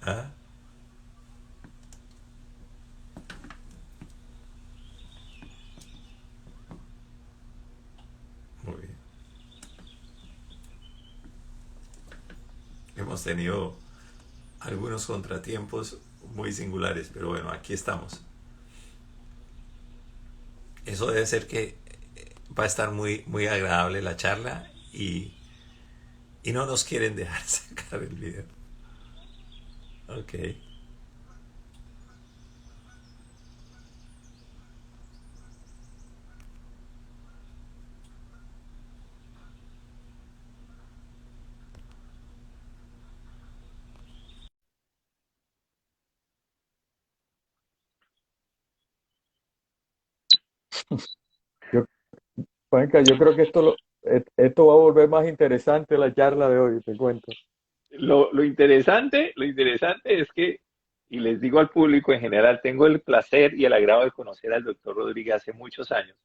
Ah, muy bien. Hemos tenido algunos contratiempos muy singulares, pero bueno, aquí estamos. Eso debe ser que va a estar muy, muy agradable la charla y no nos quieren dejar sacar el video. Ok. Yo, Juanca, yo creo que esto va a volver más interesante la charla de hoy, te cuento. Lo interesante es que, y les digo al público en general, tengo el placer y el agrado de conocer al doctor Rodríguez hace muchos años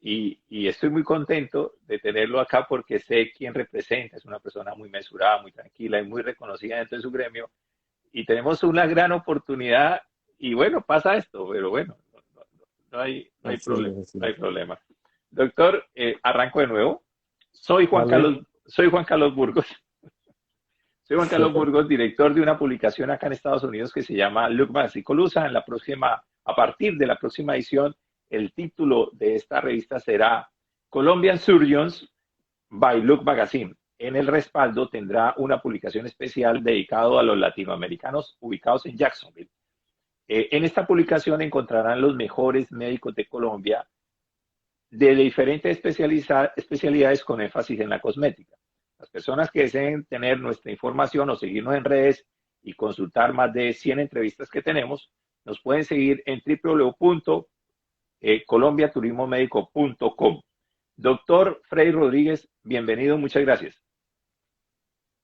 y estoy muy contento de tenerlo acá porque sé quién representa, es una persona muy mesurada, muy tranquila y muy reconocida dentro de su gremio y tenemos una gran oportunidad y bueno, pasa esto, pero bueno, no hay Así problema, es, así no hay es. problema. Doctor, arranco de nuevo. Vale. Soy Juan Carlos Burgos. Soy Juan Carlos Burgos, director de una publicación acá en Estados Unidos que se llama Look Psicolusa. A partir de la próxima edición, el título de esta revista será Colombian Surgeons by Look Magazine. En el respaldo tendrá una publicación especial dedicado a los latinoamericanos ubicados en Jacksonville. En esta publicación encontrarán los mejores médicos de Colombia de diferentes especialidades con énfasis en la cosmética. Las personas que deseen tener nuestra información o seguirnos en redes y consultar más de 100 entrevistas que tenemos, nos pueden seguir en www.colombiaturismomedico.com. Doctor Frei Rodríguez, bienvenido, muchas gracias.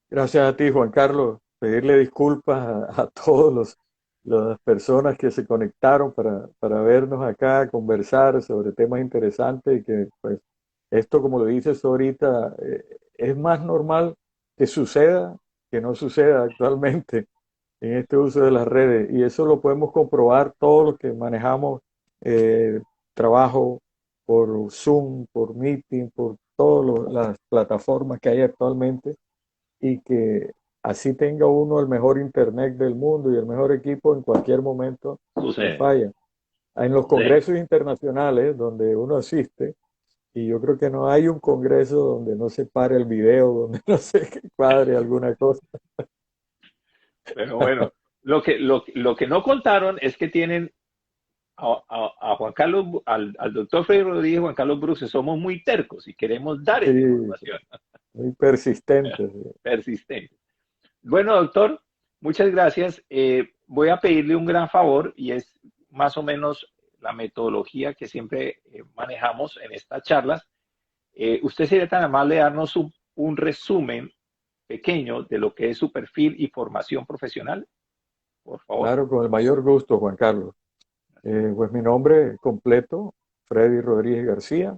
Gracias a ti, Juan Carlos. Pedirle disculpas a todos las personas que se conectaron para vernos acá, conversar sobre temas interesantes y que pues esto, como lo dices ahorita, es más normal que suceda que no suceda actualmente en este uso de las redes. Y eso lo podemos comprobar todos los que manejamos eh, trabajo por Zoom, por Meeting, por todas las plataformas que hay actualmente y que así tenga uno el mejor internet del mundo y el mejor equipo, en cualquier momento le Sucede, falla. En los sucede. congresos internacionales donde uno asiste, y yo creo que no hay un congreso donde no se pare el video, donde no se cuadre alguna cosa. Pero bueno, lo que no contaron es que tienen a Juan Carlos, al doctor Frei Rodríguez, Juan Carlos Bruce, somos muy tercos y queremos dar Sí, esta información muy persistente. Sí. persistente. Bueno, doctor, muchas gracias. Voy a pedirle un gran favor y es más o menos la metodología que siempre manejamos en estas charlas. Usted sería tan amable de darnos un resumen pequeño de lo que es su perfil y formación profesional, por favor. Claro, con el mayor gusto, Juan Carlos. Pues mi nombre completo, Freddy Rodríguez García.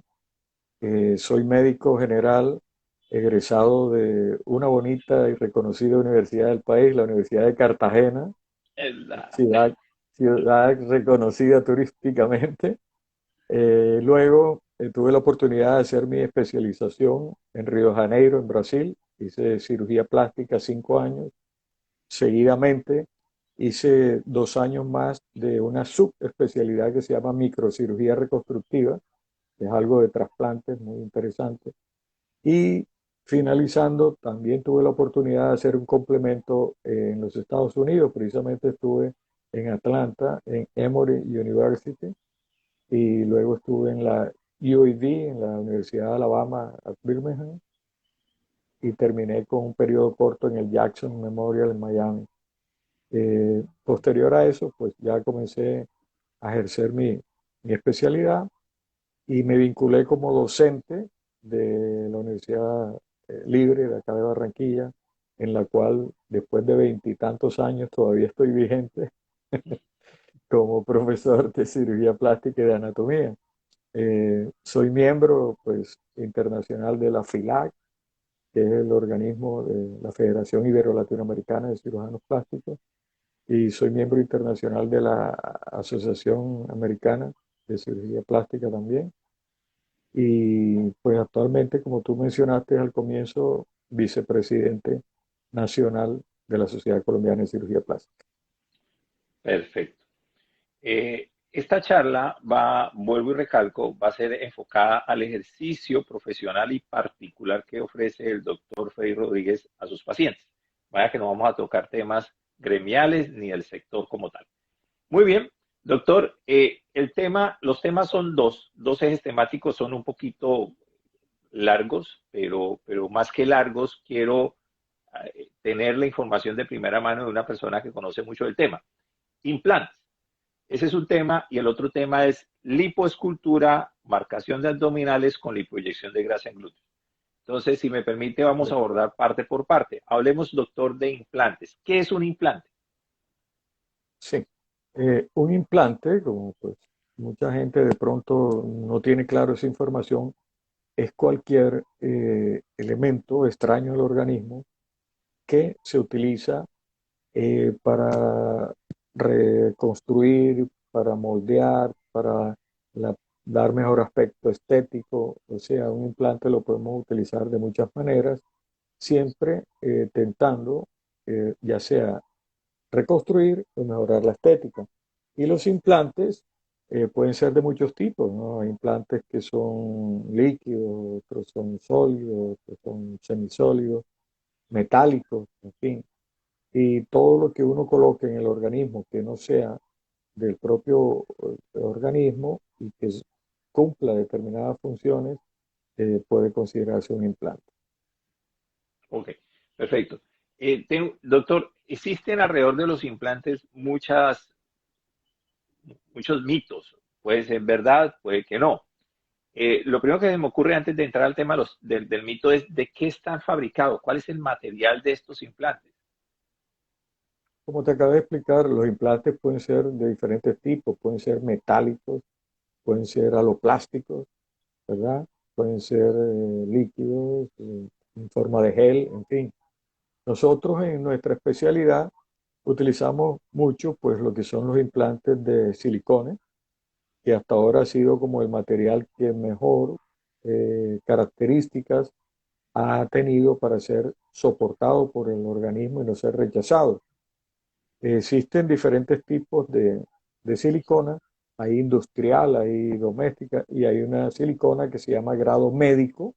Soy médico general egresado de una bonita y reconocida universidad del país, la Universidad de Cartagena, La, ciudad, ciudad reconocida turísticamente. Luego tuve la oportunidad de hacer mi especialización en Río de Janeiro, en Brasil. Hice cirugía plástica 5 años. Seguidamente hice 2 años más de una subespecialidad que se llama microcirugía reconstructiva, que es algo de trasplantes muy interesante. Y finalizando, también tuve la oportunidad de hacer un complemento en los Estados Unidos. Precisamente estuve en Atlanta, en Emory University, y luego estuve en la UAB, en la Universidad de Alabama, at Birmingham, y terminé con un periodo corto en el Jackson Memorial en Miami. Posterior a eso, pues ya comencé a ejercer mi especialidad y me vinculé como docente de la Universidad Libre de acá de Barranquilla, en la cual después de veintitantos años todavía estoy vigente como profesor de cirugía plástica y de anatomía. Soy miembro pues, internacional de la FILAC, que es el organismo de la Federación Ibero-Latinoamericana de Cirujanos Plásticos, y soy miembro internacional de la Asociación Americana de Cirugía Plástica también. Y pues actualmente, como tú mencionaste al comienzo, vicepresidente nacional de la Sociedad Colombiana de Cirugía Plástica. Perfecto. Esta charla vuelvo y recalco, va a ser enfocada al ejercicio profesional y particular que ofrece el doctor Freddy Rodríguez a sus pacientes. Vaya que no vamos a tocar temas gremiales ni del sector como tal. Muy bien, doctor, los temas son dos ejes temáticos, son un poquito largos, pero más que largos, quiero tener la información de primera mano de una persona que conoce mucho del tema. Implantes. Ese es un tema, y el otro tema es lipoescultura, marcación de abdominales con lipoinyección de grasa en glúteos. Entonces, si me permite, vamos a abordar parte por parte. Hablemos, doctor, de implantes. ¿Qué es un implante? Sí, un implante, como pues mucha gente de pronto no tiene claro esa información, es cualquier elemento extraño al organismo que se utiliza para reconstruir, para moldear, para dar mejor aspecto estético. O sea, un implante lo podemos utilizar de muchas maneras, siempre tentando, ya sea reconstruir o mejorar la estética. Y los implantes pueden ser de muchos tipos, ¿no? Hay implantes que son líquidos, otros son sólidos, otros son semisólidos, metálicos, en fin. Y todo lo que uno coloque en el organismo que no sea del propio organismo y que cumpla determinadas funciones, puede considerarse un implante. Ok, perfecto. Doctor, existen alrededor de los implantes muchos mitos. Puede ser verdad, puede que no. Lo primero que se me ocurre antes de entrar al tema del mito es de qué están fabricados, cuál es el material de estos implantes. Como te acabé de explicar, los implantes pueden ser de diferentes tipos, pueden ser metálicos, pueden ser aloplásticos, ¿verdad? Pueden ser líquidos, en forma de gel, en fin. Nosotros en nuestra especialidad utilizamos mucho pues lo que son los implantes de silicone, que hasta ahora ha sido como el material que mejor características ha tenido para ser soportado por el organismo y no ser rechazado. Existen diferentes tipos de silicona, hay industrial, hay doméstica y hay una silicona que se llama grado médico,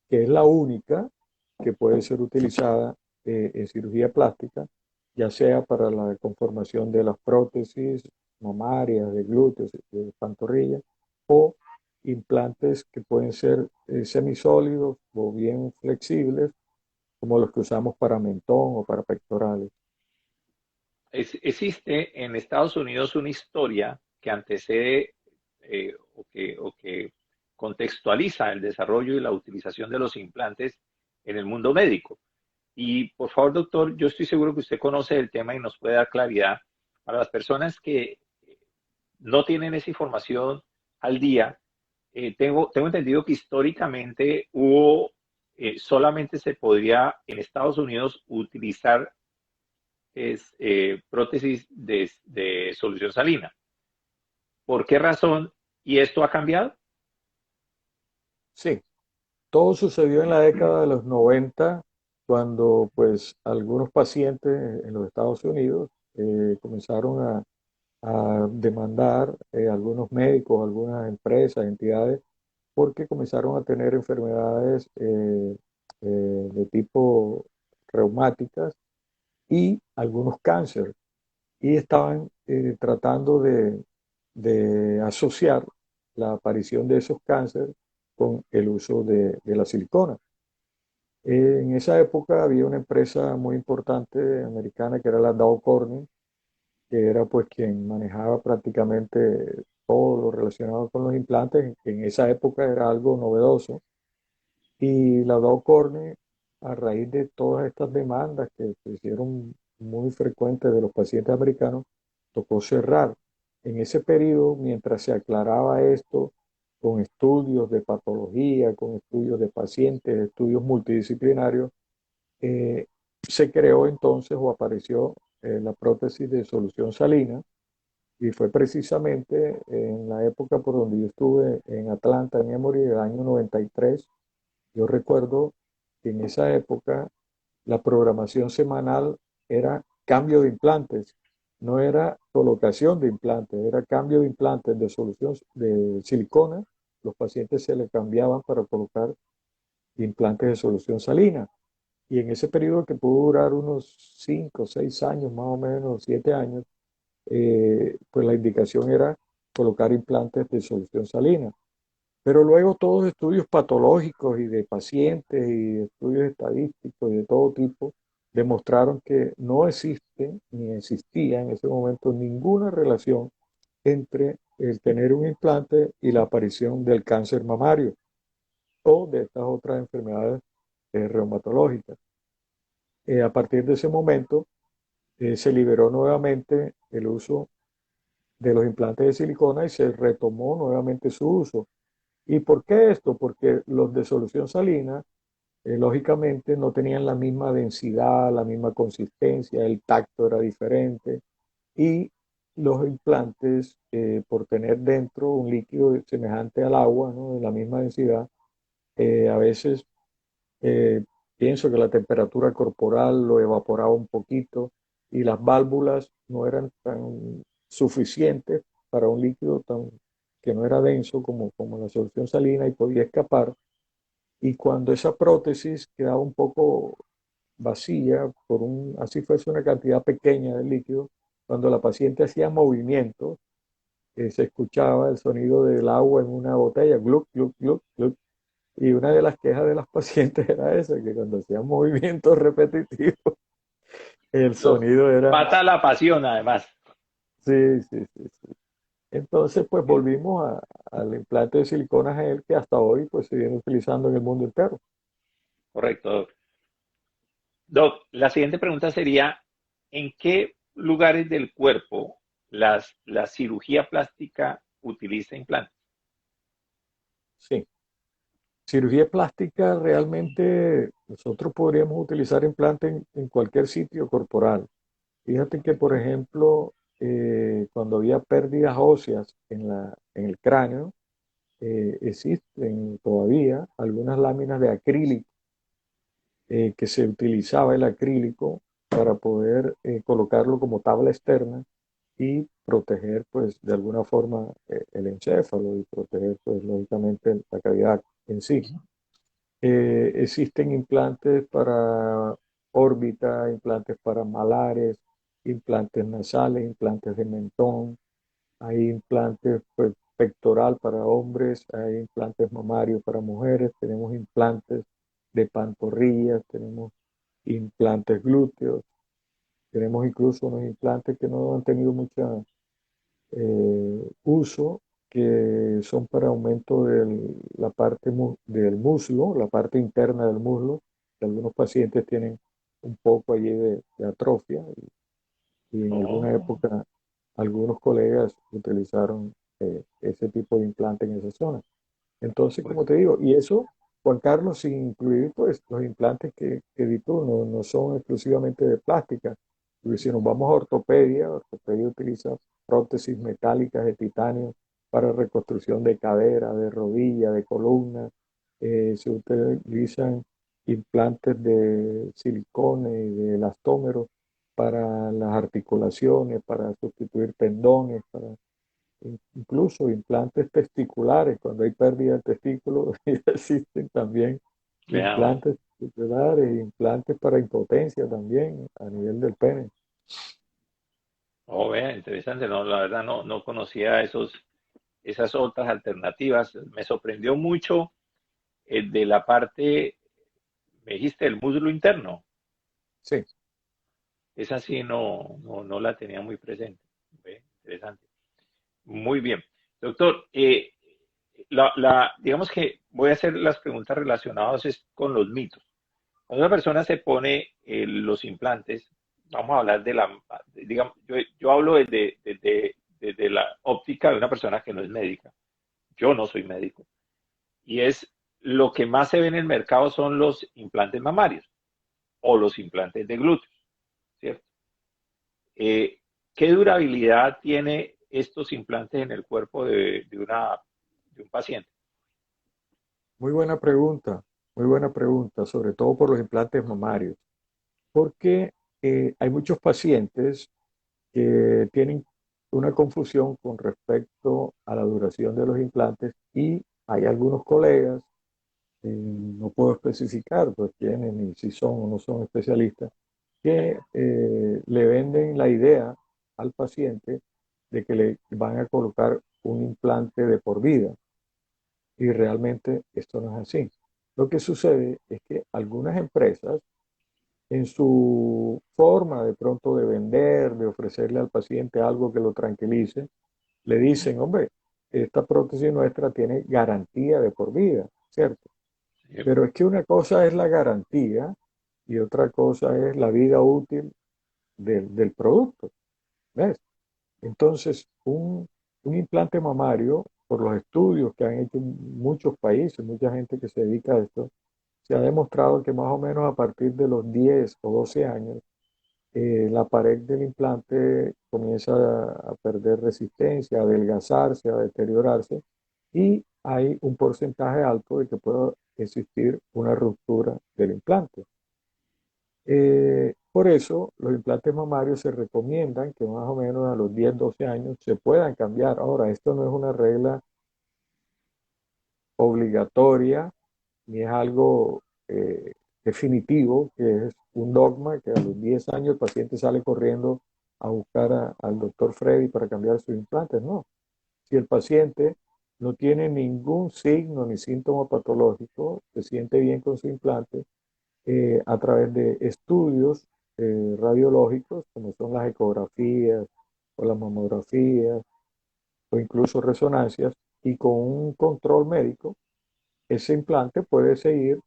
que es la única que puede ser utilizada en cirugía plástica, ya sea para la conformación de las prótesis mamarias, de glúteos, de pantorrilla, o implantes que pueden ser semisólidos o bien flexibles, como los que usamos para mentón o para pectorales. Existe en Estados Unidos una historia que antecede o que contextualiza el desarrollo y la utilización de los implantes en el mundo médico. Y por favor, doctor, yo estoy seguro que usted conoce el tema y nos puede dar claridad para las personas que no tienen esa información al día. Tengo entendido que históricamente solamente se podría en Estados Unidos utilizar prótesis de solución salina. ¿Por qué razón? ¿Y esto ha cambiado? Sí, todo sucedió en la década de los 90, cuando pues algunos pacientes en los Estados Unidos comenzaron a demandar algunos médicos, algunas empresas, entidades, porque comenzaron a tener enfermedades de tipo reumáticas y algunos cánceres. Y estaban tratando de asociar la aparición de esos cánceres con el uso de la silicona. En esa época había una empresa muy importante americana que era la Dow Corning, que era pues quien manejaba prácticamente todo lo relacionado con los implantes, que en esa época era algo novedoso. Y la Dow Corning, a raíz de todas estas demandas que se hicieron muy frecuentes de los pacientes americanos, tocó cerrar. En ese periodo, mientras se aclaraba esto, con estudios de patología, con estudios de pacientes, estudios multidisciplinarios, eh, se creó entonces o apareció la prótesis de solución salina y fue precisamente en la época por donde yo estuve en Atlanta, en Emory, el año 93. Yo recuerdo que en esa época la programación semanal era cambio de implantes, no era colocación de implantes, era cambio de implantes de solución de silicona. Los pacientes se le cambiaban para colocar implantes de solución salina. Y en ese periodo que pudo durar unos 5 o 6 años, más o menos 7 años, pues la indicación era colocar implantes de solución salina. Pero luego todos estudios patológicos y de pacientes y estudios estadísticos y de todo tipo demostraron que no existe ni existía en ese momento ninguna relación entre el tener un implante y la aparición del cáncer mamario o de estas otras enfermedades reumatológicas. A partir de ese momento se liberó nuevamente el uso de los implantes de silicona y se retomó nuevamente su uso. ¿Y por qué esto? Porque los de solución salina, lógicamente, no tenían la misma densidad, la misma consistencia, el tacto era diferente y los implantes, por tener dentro un líquido semejante al agua, ¿no? De la misma densidad, a veces eh, pienso que la temperatura corporal lo evaporaba un poquito y las válvulas no eran tan suficientes para un líquido tan, que no era denso como la solución salina y podía escapar. Y cuando esa prótesis quedaba un poco vacía, así fuese una cantidad pequeña de líquido, cuando la paciente hacía movimientos, se escuchaba el sonido del agua en una botella, gluc, gluc, gluc, gluc. Y una de las quejas de las pacientes era esa, que cuando hacían movimientos repetitivos, el Los sonido era, mata la pasión, además. sí, sí, sí, sí. Entonces, pues volvimos al implante de silicona gel que hasta hoy pues se viene utilizando en el mundo entero. Correcto, Doc. Doc, la siguiente pregunta sería, ¿en qué lugares del cuerpo la cirugía plástica utiliza implantes? Sí. Cirugía plástica realmente nosotros podríamos utilizar implante en cualquier sitio corporal. Fíjate que, por ejemplo, cuando había pérdidas óseas en el cráneo, existen todavía algunas láminas de acrílico que se utilizaba el acrílico para poder colocarlo como tabla externa y proteger, pues, de alguna forma el encéfalo y proteger, pues, lógicamente la cavidad en sí. Existen implantes para órbita, implantes para malares, implantes nasales, implantes de mentón, hay implantes pues, pectoral para hombres, hay implantes mamarios para mujeres, tenemos implantes de pantorrillas, tenemos implantes glúteos, tenemos incluso unos implantes que no han tenido mucho uso, que son para aumento de la parte del muslo, la parte interna del muslo, que algunos pacientes tienen un poco allí de atrofia y en alguna Oh, época algunos colegas utilizaron ese tipo de implante en esa zona. Entonces, pues, como te digo, y eso, Juan Carlos, sin incluir pues los implantes que di tú, no son exclusivamente de plástica, porque si nos vamos a ortopedia, ortopedia utiliza prótesis metálicas de titanio para reconstrucción de cadera, de rodilla, de columna, se utilizan implantes de silicone y de elastómero para las articulaciones, para sustituir tendones, para incluso implantes testiculares, cuando hay pérdida de testículos, existen también veamos. implantes testiculares, implantes para impotencia también a nivel del pene. Oh, vea, interesante. No, la verdad no conocía esas otras alternativas. Me sorprendió mucho el de la parte, me dijiste, el muslo interno. Sí, Esa sí no la tenía muy presente. Ve, interesante. Muy bien. Doctor, digamos que voy a hacer las preguntas relacionadas con los mitos. Cuando una persona se pone los implantes, vamos a hablar digamos, yo hablo desde la óptica de una persona que no es médica. yo no soy médico, y es lo que más se ve en el mercado son los implantes mamarios o los implantes de glúteos, ¿cierto? Eh, ¿Qué durabilidad tiene estos implantes en el cuerpo de un paciente? muy buena pregunta, sobre todo por los implantes mamarios, porque hay muchos pacientes que tienen una confusión con respecto a la duración de los implantes y hay algunos colegas, no puedo especificar pues quiénes ni si son o no son especialistas, que le venden la idea al paciente de que le van a colocar un implante de por vida y realmente esto no es así. Lo que sucede es que algunas empresas en su forma de pronto de vender, de ofrecerle al paciente algo que lo tranquilice, le dicen, hombre, esta prótesis nuestra tiene garantía de por vida, ¿cierto? Sí, Pero es que una cosa es la garantía y otra cosa es la vida útil del producto, ¿ves? Entonces, un implante mamario, por los estudios que han hecho en muchos países, mucha gente que se dedica a esto, se ha demostrado que más o menos a partir de los 10 o 12 años, la pared del implante comienza a perder resistencia, a adelgazarse, a deteriorarse y hay un porcentaje alto de que pueda existir una ruptura del implante. Por eso los implantes mamarios se recomiendan que más o menos a los 10, 12 años se puedan cambiar. Ahora, esto no es una regla obligatoria ni es algo definitivo, que es un dogma, que a los 10 años el paciente sale corriendo a buscar al doctor Freddy para cambiar sus implantes. No, si el paciente no tiene ningún signo ni síntoma patológico, se siente bien con su implante, a través de estudios radiológicos, como son las ecografías o las mamografías o incluso resonancias, y con un control médico, ese implante puede seguir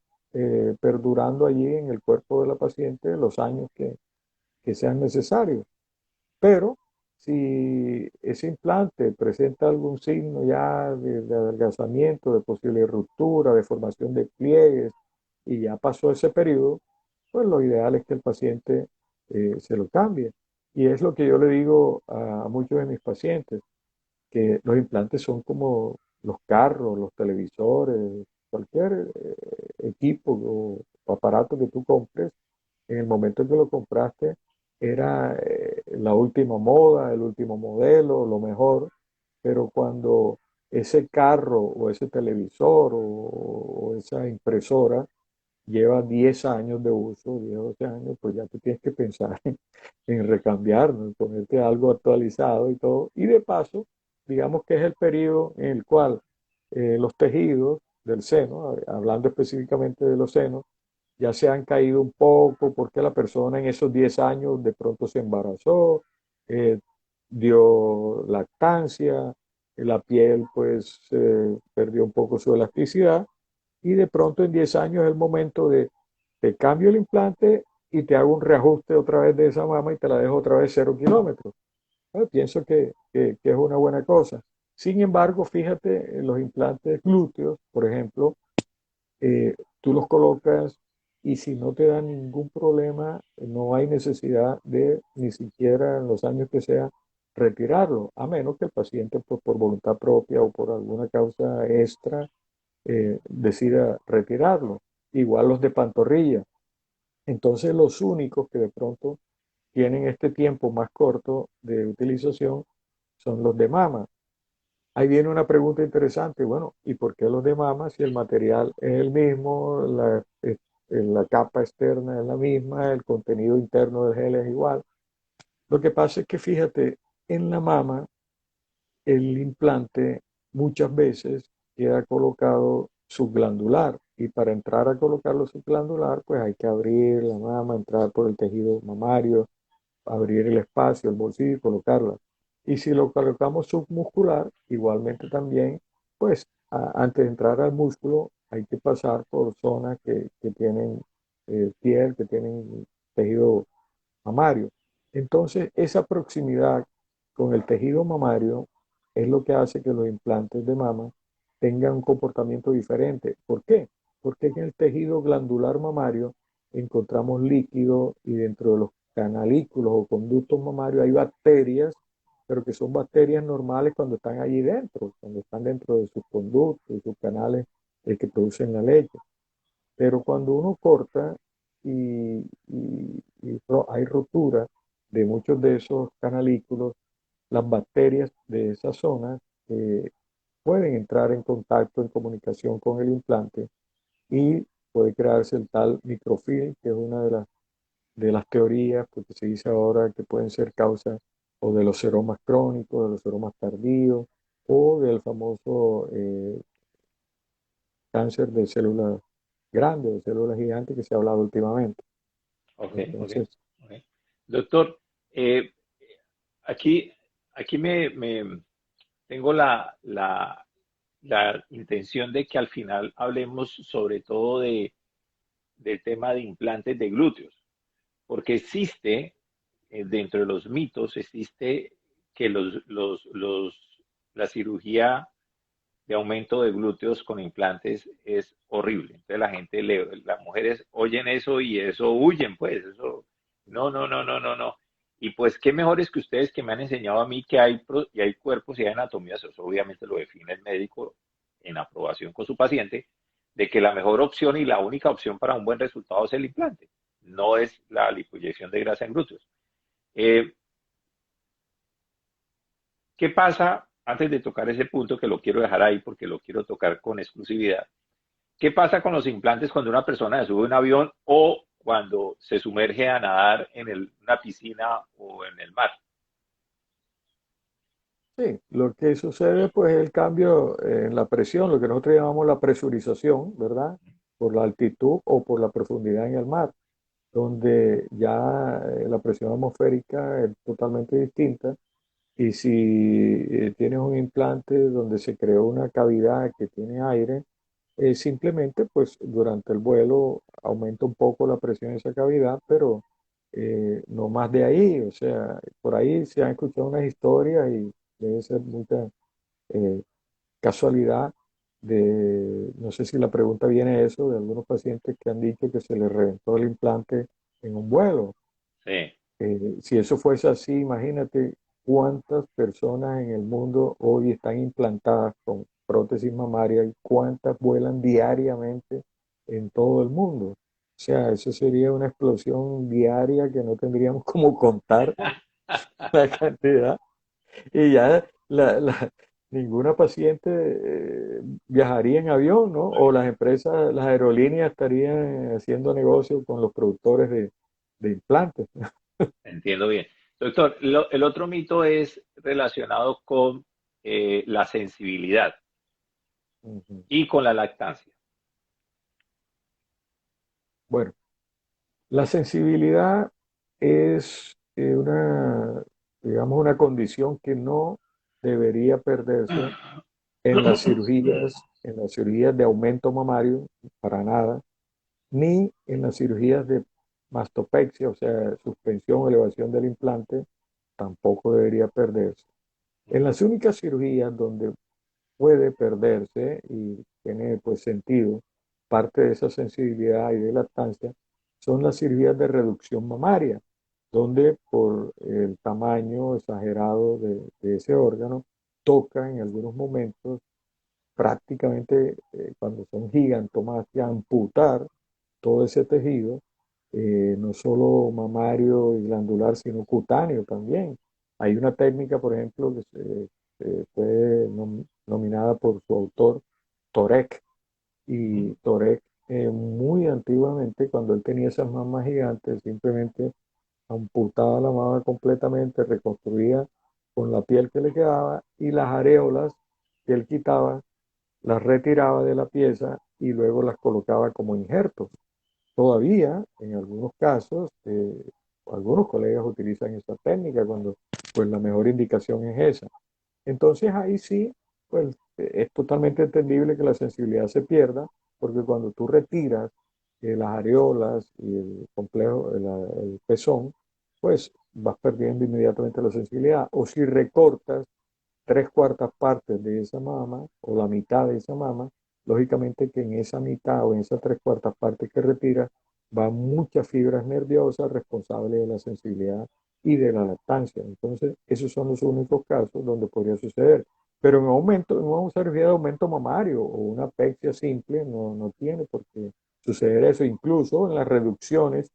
perdurando allí en el cuerpo de la paciente los años que sean necesarios. Pero si ese implante presenta algún signo ya de adelgazamiento, de posible ruptura, de formación de pliegues, y ya pasó ese periodo, pues lo ideal es que el paciente se lo cambie. Y es lo que yo le digo a muchos de mis pacientes, que los implantes son como los carros, los televisores, cualquier equipo o aparato que tú compres, en el momento en que lo compraste era la última moda, el último modelo, lo mejor, pero cuando ese carro o ese televisor o esa impresora lleva 10 años de uso, 10 o 12 años, pues ya tú tienes que pensar en recambiarlo, en ponerte algo actualizado y todo. Y de paso, digamos que es el periodo en el cual los tejidos del seno, hablando específicamente de los senos, ya se han caído un poco porque la persona en esos 10 años de pronto se embarazó, eh, dio lactancia, la piel pues perdió un poco su elasticidad y de pronto en 10 años es el momento de te cambio el implante y te hago un reajuste otra vez de esa mama y te la dejo otra vez 0 kilómetros. Pienso que es una buena cosa. Sin embargo, fíjate, en los implantes glúteos, por ejemplo, tú los colocas y si no te da ningún problema, no hay necesidad de ni siquiera en los años que sea retirarlo, a menos que el paciente pues, por voluntad propia o por alguna causa extra decida retirarlo. Igual los de pantorrilla. Entonces los únicos que de pronto tienen este tiempo más corto de utilización son los de mama. Ahí viene una pregunta interesante, bueno, ¿y por qué los de mama si el material es el mismo, la capa externa es la misma, el contenido interno del gel es igual? Lo que pasa es que fíjate, en la mama el implante muchas veces queda colocado subglandular y para entrar a colocarlo subglandular pues hay que abrir la mama, entrar por el tejido mamario, abrir el espacio, el bolsillo y colocarla. Y si lo colocamos submuscular, igualmente también, pues antes de entrar al músculo hay que pasar por zonas que tienen piel, que tienen tejido mamario. Entonces, esa proximidad con el tejido mamario es lo que hace que los implantes de mama tengan un comportamiento diferente. ¿Por qué? Porque en el tejido glandular mamario encontramos líquido y dentro de los canalículos o conductos mamarios hay bacterias, pero que son bacterias normales cuando están allí dentro, cuando están dentro de sus conductos y sus canales que producen la leche. Pero cuando uno corta hay rotura de muchos de esos canalículos, las bacterias de esa zona eh, pueden entrar en contacto, en comunicación con el implante y puede crearse el tal microfilm, que es una de las teorías, porque se dice ahora que pueden ser causas o de los seromas crónicos, de los seromas tardíos, o del famoso cáncer de células grandes, de células gigantes que se ha hablado últimamente. Ok, ok, Entonces, ok. Doctor, eh, aquí, aquí tengo la intención de que al final hablemos sobre todo del tema de implantes de glúteos, porque existe, dentro de los mitos, existe que la cirugía de aumento de glúteos con implantes es horrible. Entonces las mujeres oyen eso y eso huyen, pues, eso, no, no, no, no, no, no. Y pues qué mejores que ustedes que me han enseñado a mí que y hay cuerpos y hay anatomías, eso obviamente lo define el médico en aprobación con su paciente, de que la mejor opción y la única opción para un buen resultado es el implante, no es la lipoinyección de grasa en glúteos. Eh, ¿Qué pasa? Antes de tocar ese punto, que lo quiero dejar ahí porque lo quiero tocar con exclusividad. ¿Qué pasa con los implantes cuando una persona se sube a un avión o cuando se sumerge a nadar en una piscina o en el mar? sí, lo que sucede pues es el cambio en la presión, lo que nosotros llamamos la presurización, ¿verdad? Por la altitud o por la profundidad en el mar, donde ya la presión atmosférica es totalmente distinta. Y si tienes un implante donde se creó una cavidad que tiene aire, simplemente pues durante el vuelo aumenta un poco la presión de esa cavidad, pero no más de ahí. O sea, por ahí se han escuchado unas historias y debe ser mucha eh, casualidad no sé si la pregunta viene de eso, de algunos pacientes que han dicho que se les reventó el implante en un vuelo. Sí, Si eso fuese así, imagínate cuántas personas en el mundo hoy están implantadas con prótesis mamaria y cuántas vuelan diariamente en todo el mundo. O sea, eso sería una explosión diaria que no tendríamos cómo contar la cantidad. Y ya ninguna paciente viajaría en avión, ¿no? O las empresas, las aerolíneas estarían haciendo negocio con los productores de implantes. entiendo bien. Doctor, el otro mito es relacionado con la sensibilidad Ujú. y con la lactancia. Bueno, la sensibilidad es digamos, una condición que no debería perderse en las cirugías de aumento mamario, para nada, ni en las cirugías de mastopexia, o sea, suspensión o elevación del implante, tampoco debería perderse. En las únicas cirugías donde puede perderse y tiene pues sentido parte de esa sensibilidad y de lactancia son las cirugías de reducción mamaria, donde por el tamaño exagerado de ese órgano toca en algunos momentos prácticamente cuando son gigantomastia amputar todo ese tejido, no solo mamario y glandular, sino cutáneo también. Hay una técnica, por ejemplo, que fue nominada por su autor, Torek, y Torek muy antiguamente, cuando él tenía esas mamas gigantes, simplemente amputaba la mama completamente, reconstruía con la piel que le quedaba y las areolas que él quitaba, las retiraba de la pieza y luego las colocaba como injertos. Todavía, en algunos casos, algunos colegas utilizan esta técnica cuando pues la mejor indicación es esa. Entonces ahí sí, pues es totalmente entendible que la sensibilidad se pierda, porque cuando tú retiras las areolas y el complejo, el pezón, pues vas perdiendo inmediatamente la sensibilidad. O si recortas 3/4 partes de esa mama o la mitad de esa mama, lógicamente que en esa mitad o en esas 3/4 partes que retira van muchas fibras nerviosas responsables de la sensibilidad y de la lactancia. Entonces, esos son los únicos casos donde podría suceder. Pero en una cirugía de aumento mamario o una pexia simple no tiene por qué suceder eso. Incluso en las reducciones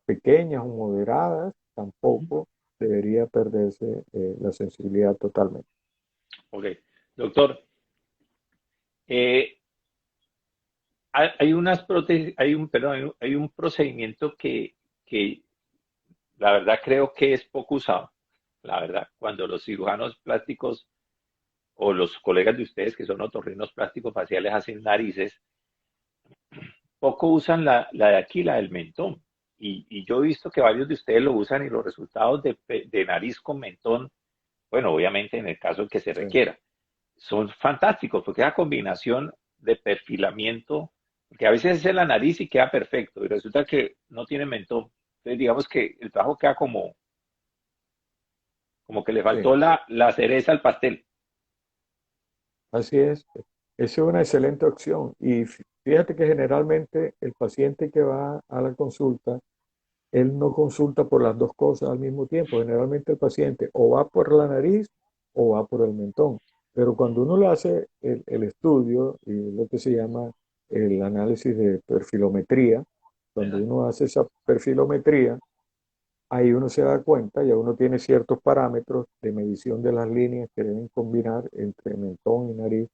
pequeñas o moderadas, tampoco debería perderse la sensibilidad totalmente. Ok, doctor, eh, hay unas prótesis, hay un procedimiento que la verdad creo que es poco usado. La verdad, cuando los cirujanos plásticos o los colegas de ustedes que son otorrinos plásticos faciales hacen narices, poco usan la de aquí, la del mentón. Y yo he visto que varios de ustedes lo usan y los resultados de nariz con mentón, bueno, obviamente en el caso que se Sí. requiera, son fantásticos porque esa combinación de perfilamiento, porque a veces es en la nariz y queda perfecto y resulta que no tiene mentón. Entonces digamos que el trabajo queda como que le Sí, faltó la cereza al pastel. así es. Esa es una excelente opción. Y fíjate que generalmente el paciente que va a la consulta, él no consulta por las dos cosas al mismo tiempo. Generalmente el paciente o va por la nariz o va por el mentón. Pero cuando uno le hace el estudio, y lo que se llama el análisis de perfilometría, cuando ¿Verdad? uno hace esa perfilometría, ahí uno se da cuenta, ya uno tiene ciertos parámetros de medición de las líneas que deben combinar entre mentón y nariz.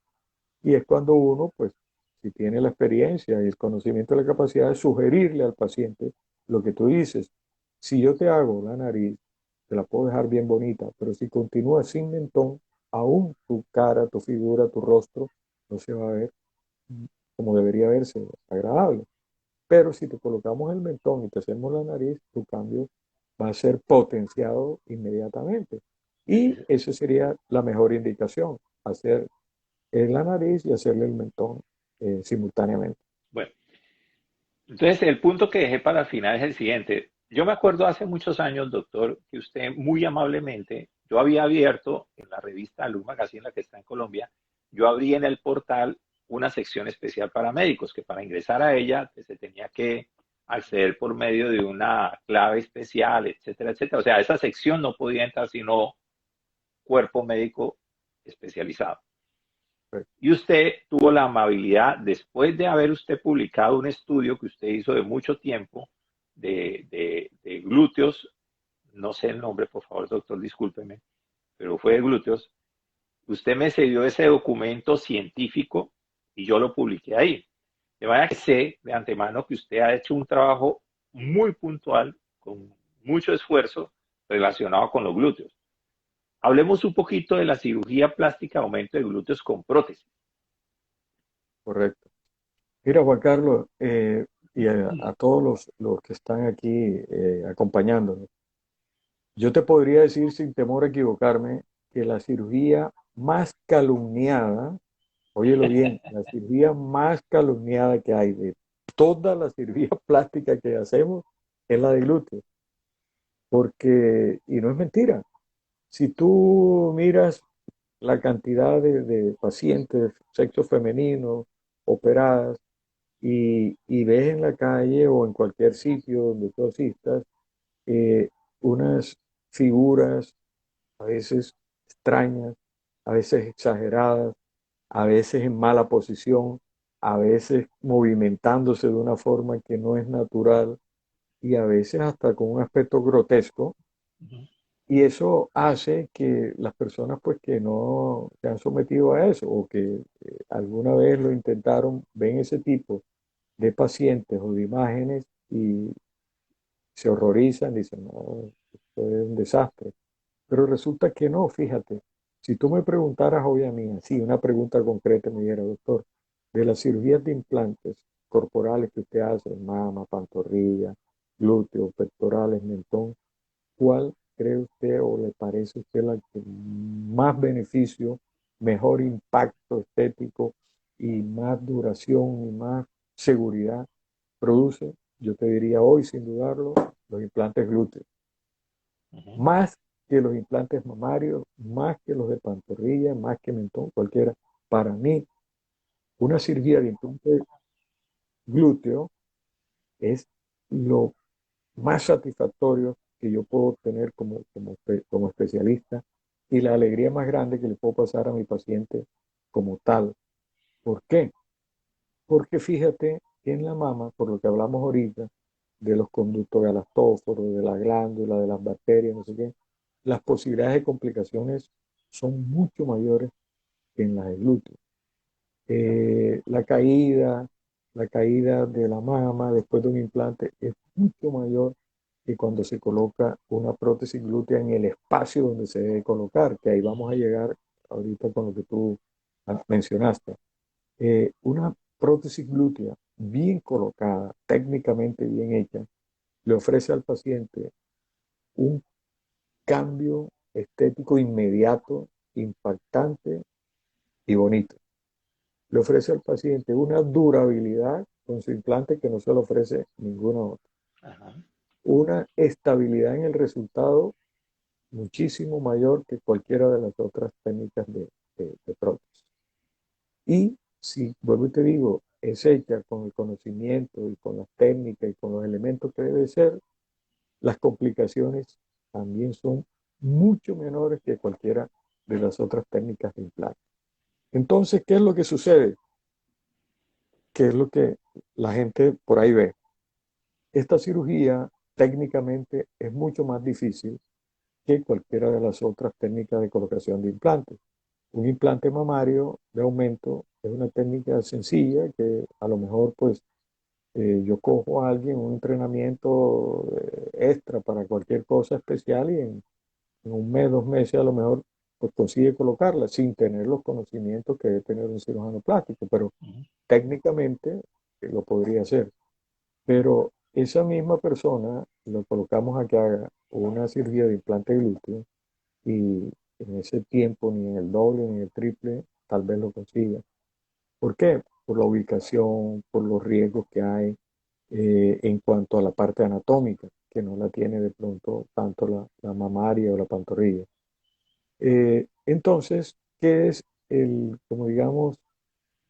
Y es cuando uno, pues, si tiene la experiencia y el conocimiento y la capacidad de sugerirle al paciente lo que tú dices, si yo te hago la nariz, te la puedo dejar bien bonita, pero si continúas sin mentón, aún tu cara, tu figura, tu rostro no se va a ver como debería verse, agradable. Pero si te colocamos el mentón y te hacemos la nariz, tu cambio va a ser potenciado inmediatamente. Y esa sería la mejor indicación, hacer en la nariz y hacerle el mentón simultáneamente. Bueno, entonces el punto que dejé para el final es el siguiente. Yo me acuerdo hace muchos años, doctor, que usted muy amablemente, yo había abierto en la revista Luz Magazine, la que está en Colombia, yo abrí en el portal una sección especial para médicos, que para ingresar a ella se tenía que acceder por medio de una clave especial, etcétera, etcétera. O sea, esa sección no podía entrar sino cuerpo médico especializado. Y usted tuvo la amabilidad, después de haber usted publicado un estudio que usted hizo de mucho tiempo de glúteos, no sé el nombre, por favor, doctor, discúlpeme, pero fue de glúteos, usted me cedió ese documento científico y yo lo publiqué ahí. De manera que sé de antemano que usted ha hecho un trabajo muy puntual, con mucho esfuerzo relacionado con los glúteos. Hablemos un poquito de la cirugía plástica de aumento de glúteos con prótesis. Correcto. Mira, Juan Carlos, y a todos los que están aquí acompañándonos, yo te podría decir sin temor a equivocarme que la cirugía más calumniada, óyelo bien, la cirugía más calumniada que hay de toda la cirugía plástica que hacemos es la de glúteos. Porque, y no es mentira, si tú miras la cantidad de pacientes, sexo femenino, operadas, y ves en la calle o en cualquier sitio donde tú asistas unas figuras a veces extrañas, a veces exageradas, a veces en mala posición, a veces movimentándose de una forma que no es natural y a veces hasta con un aspecto grotesco. Y eso hace que las personas pues que no se han sometido a eso o que alguna vez lo intentaron, ven ese tipo de pacientes o de imágenes y se horrorizan, dicen, no, esto es un desastre. Pero resulta que no, fíjate, si tú me preguntaras hoy a mí, así, una pregunta concreta, me dijera, doctor, de las cirugías de implantes corporales que usted hace, mama, pantorrilla, glúteo, pectorales, mentón, ¿cuál cree usted o le parece a usted la que más beneficio, mejor impacto estético y más duración y más seguridad produce? Yo te diría hoy, sin dudarlo, los implantes glúteos. Uh -huh. Más que los implantes mamarios, más que los de pantorrilla, más que mentón, cualquiera. Para mí, una cirugía de implante glúteo es lo más satisfactorio que yo puedo tener como especialista y la alegría más grande que le puedo pasar a mi paciente como tal. ¿Por qué? Porque fíjate que en la mama, por lo que hablamos ahorita, de los conductos galastóforos, de la glándula, de las bacterias, no sé qué, las posibilidades de complicaciones son mucho mayores que en las del glúteo. La caída, la caída de la mama después de un implante es mucho mayor que cuando se coloca una prótesis glútea en el espacio donde se debe colocar, que ahí vamos a llegar ahorita con lo que tú mencionaste. Una prótesis glútea bien colocada, técnicamente bien hecha, le ofrece al paciente un cambio estético inmediato, impactante y bonito. Le ofrece al paciente una durabilidad con su implante que no se le ofrece ninguna otra. Ajá. Una estabilidad en el resultado muchísimo mayor que cualquiera de las otras técnicas de prótesis. Y si, vuelvo y te digo, es hecha con el conocimiento y con las técnicas y con los elementos que debe ser, las complicaciones también son mucho menores que cualquiera de las otras técnicas de implante. Entonces, ¿qué es lo que sucede? ¿Qué es lo que la gente por ahí ve? Esta cirugía técnicamente es mucho más difícil que cualquiera de las otras técnicas de colocación de implantes. Un implante mamario de aumento es una técnica sencilla que a lo mejor pues yo cojo a alguien un entrenamiento extra para cualquier cosa especial y en un mes, 2 meses a lo mejor pues consigue colocarla sin tener los conocimientos que debe tener un cirujano plástico, pero técnicamente lo podría hacer. Pero esa misma persona lo colocamos a que haga una cirugía de implante glúteo y en ese tiempo ni en el doble ni en el triple tal vez lo consiga. ¿Por qué? Por la ubicación, por los riesgos que hay en cuanto a la parte anatómica, que no la tiene de pronto tanto la mamaria o la pantorrilla. Entonces, ¿qué es como digamos,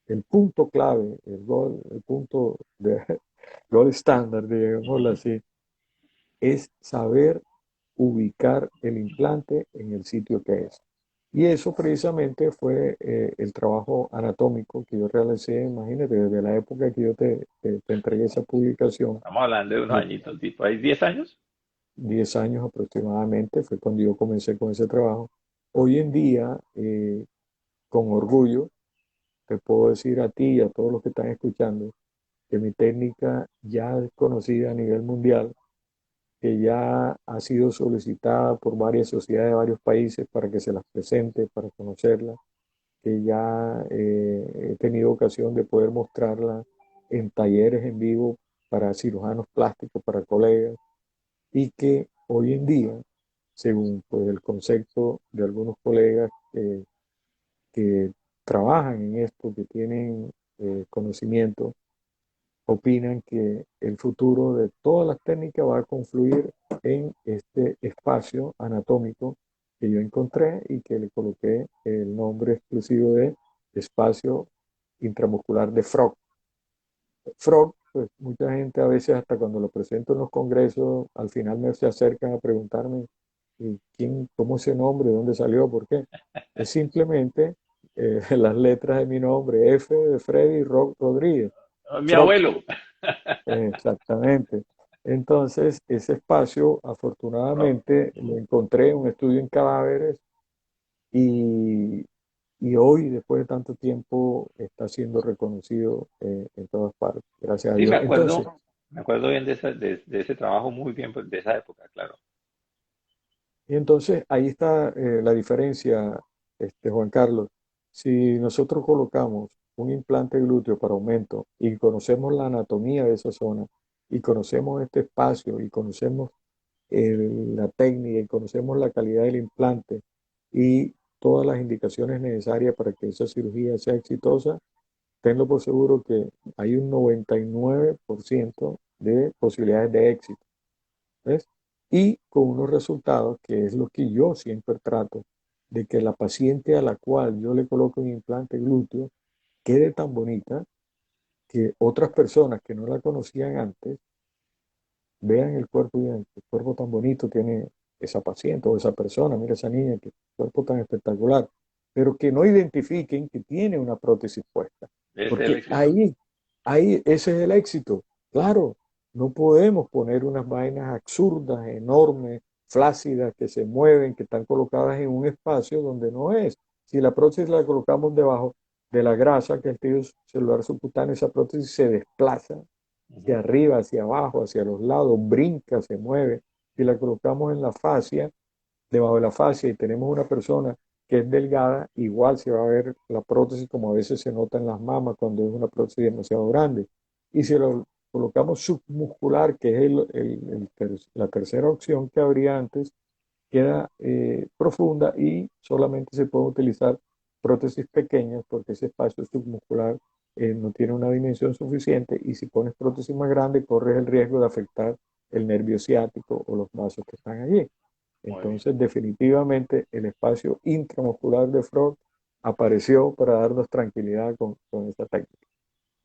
el punto clave, el punto de gold estándar, digámoslo así, es saber ubicar el implante en el sitio que es? Y eso precisamente fue el trabajo anatómico que yo realicé, imagínate, desde la época que yo te entregué esa publicación, Estamos hablando de unos añitos, tipo, ¿hay 10 años? 10 años aproximadamente, fue cuando yo comencé con ese trabajo. Hoy en día, con orgullo, te puedo decir a ti y a todos los que están escuchando que mi técnica ya es conocida a nivel mundial, que ya ha sido solicitada por varias sociedades de varios países para que se las presente, para conocerla, que ya he tenido ocasión de poder mostrarla en talleres en vivo para cirujanos plásticos, para colegas, y que hoy en día, según pues, el concepto de algunos colegas que trabajan en esto, que tienen conocimiento, opinan que el futuro de todas las técnicas va a confluir en este espacio anatómico que yo encontré y que le coloqué el nombre exclusivo de espacio intramuscular de Frog. Frog, pues mucha gente a veces hasta cuando lo presento en los congresos, al final me se acercan a preguntarme cómo ese nombre, dónde salió, por qué. Es simplemente las letras de mi nombre, F de Freddy, Rock Rodríguez. Oh, mi Frog, abuelo. exactamente. Entonces, ese espacio, afortunadamente, lo encontré en un estudio en cadáveres y, y hoy, después de tanto tiempo, está siendo reconocido en todas partes, gracias a Sí, Dios. Entonces, me acuerdo bien de ese trabajo, muy bien pues, de esa época, claro. ahí está la diferencia, Juan Carlos. Si nosotros colocamos un implante glúteo para aumento y conocemos la anatomía de esa zona y conocemos este espacio y conocemos la técnica y conocemos la calidad del implante y todas las indicaciones necesarias para que esa cirugía sea exitosa, tenlo por seguro que hay un 99% de posibilidades de éxito. ¿Ves? y con unos resultados que es lo que yo siempre trato, de que la paciente a la cual yo le coloco un implante glúteo quede tan bonita que otras personas que no la conocían antes vean el cuerpo y digan, qué cuerpo tan bonito tiene esa paciente o esa persona, mira esa niña, qué cuerpo tan espectacular, pero que no identifiquen que tiene una prótesis puesta, Ese es el porque éxito. ese es el éxito. Claro, no podemos poner unas vainas absurdas, enormes, flácidas, que se mueven, que están colocadas en un espacio donde no es. Si la prótesis la colocamos debajo de la grasa, que es el tejido celular subcutáneo, esa prótesis se desplaza hacia Ujú. arriba, hacia abajo, hacia los lados, brinca, se mueve. Si la colocamos en la fascia, debajo de la fascia, y tenemos una persona que es delgada, igual se va a ver la prótesis como a veces se nota en las mamas cuando es una prótesis demasiado grande. Y si lo colocamos submuscular, que es la tercera opción que habría antes, queda profunda y solamente se puede utilizar prótesis pequeñas porque ese espacio submuscular no tiene una dimensión suficiente y si pones prótesis más grande corres el riesgo de afectar el nervio ciático o los vasos que están allí. Muy bien, Entonces, definitivamente el espacio intramuscular de Freud apareció para darnos tranquilidad con esta técnica.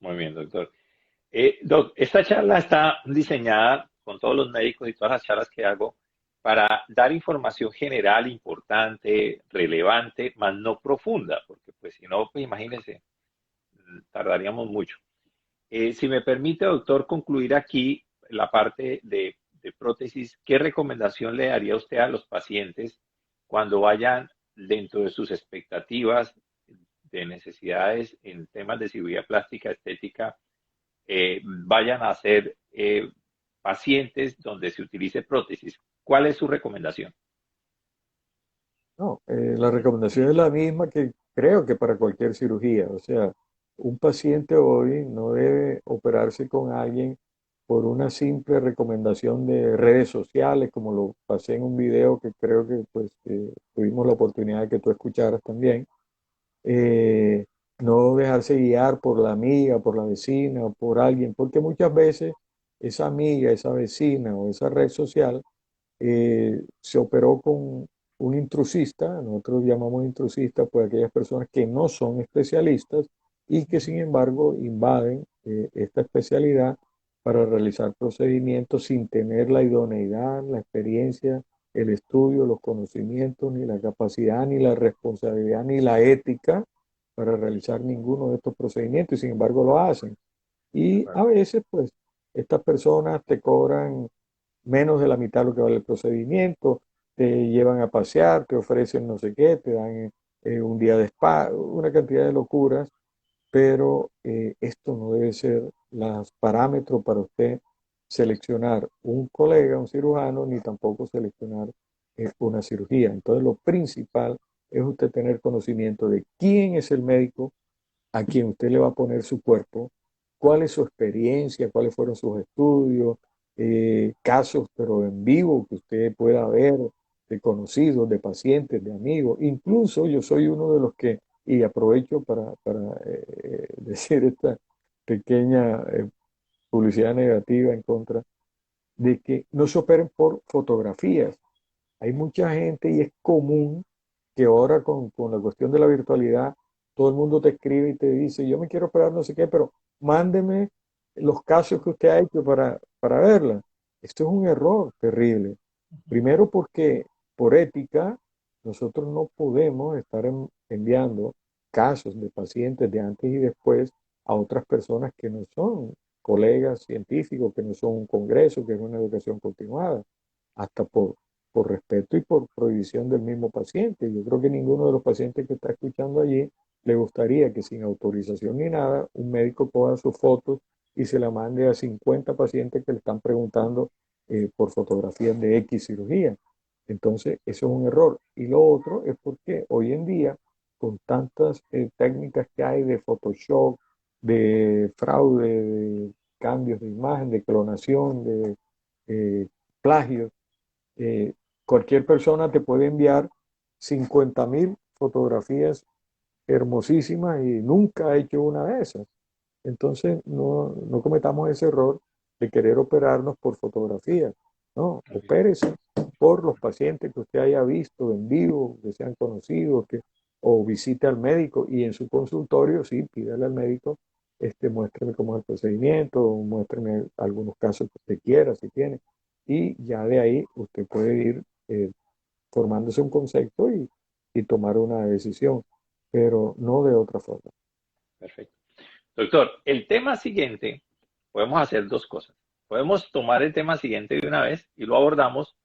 muy bien, doctor. Doc, esta charla está diseñada con todos los médicos y todas las charlas que hago para dar información general importante, relevante, más no profunda, porque pues si no, pues imagínense, tardaríamos mucho. Si me permite, doctor, concluir aquí la parte de prótesis, ¿qué recomendación le daría usted a los pacientes cuando vayan dentro de sus expectativas de necesidades en temas de cirugía plástica, estética, vayan a ser pacientes donde se utilice prótesis? ¿Cuál es su recomendación? No, la recomendación es la misma que creo que para cualquier cirugía. O sea, un paciente hoy no debe operarse con alguien por una simple recomendación de redes sociales, como lo pasé en un video que creo que pues tuvimos la oportunidad de que tú escucharas también. Eh, no dejarse guiar por la amiga, por la vecina o por alguien, porque muchas veces esa amiga, esa vecina o esa red social se operó con un intrusista, nosotros llamamos intrusista pues aquellas personas que no son especialistas y que sin embargo invaden esta especialidad para realizar procedimientos sin tener la idoneidad, la experiencia, el estudio, los conocimientos, ni la capacidad, ni la responsabilidad, ni la ética para realizar ninguno de estos procedimientos y sin embargo lo hacen. Y a veces pues estas personas te cobran menos de la mitad de lo que vale el procedimiento, te llevan a pasear, te ofrecen no sé qué, te dan un día de spa, una cantidad de locuras, pero esto no debe ser los parámetros para usted seleccionar un colega, un cirujano, ni tampoco seleccionar una cirugía. Entonces lo principal es usted tener conocimiento de quién es el médico a quien usted le va a poner su cuerpo, cuál es su experiencia, cuáles fueron sus estudios, casos, pero en vivo que usted pueda ver de conocidos, de pacientes, de amigos. Incluso yo soy uno de los que, y aprovecho para decir esta pequeña publicidad negativa en contra, de que no se operen por fotografías. Hay mucha gente y es común que ahora con la cuestión de la virtualidad, todo el mundo te escribe y te dice, yo me quiero operar no sé qué, pero mándeme los casos que usted ha hecho para verla. Esto es un error terrible. Primero porque por ética nosotros no podemos estar enviando casos de pacientes de antes y después a otras personas que no son colegas científicos, que no son un congreso, que es una educación continuada, hasta por respeto y por prohibición del mismo paciente. Yo creo que ninguno de los pacientes que está escuchando allí le gustaría que sin autorización ni nada, un médico coja sus fotos y se la mande a 50 pacientes que le están preguntando por fotografías de X cirugía. Entonces, eso es un error. Y lo otro es porque hoy en día, con tantas técnicas que hay de Photoshop, de fraude, de cambios de imagen, de clonación, de plagio, eh, cualquier persona te puede enviar 50.000 fotografías hermosísimas y nunca ha hecho una de esas. Entonces, no cometamos ese error de querer operarnos por fotografía. No, opérese por los pacientes que usted haya visto en vivo, que sean conocidos, o visite al médico y en su consultorio, sí, pídale al médico, muéstreme cómo es el procedimiento, muéstreme algunos casos que usted quiera, si tiene, y ya de ahí usted puede ir formándose un concepto y tomar una decisión, pero no de otra forma. Perfecto. Doctor, el tema siguiente, podemos hacer dos cosas. Podemos tomar el tema siguiente de una vez y lo abordamos,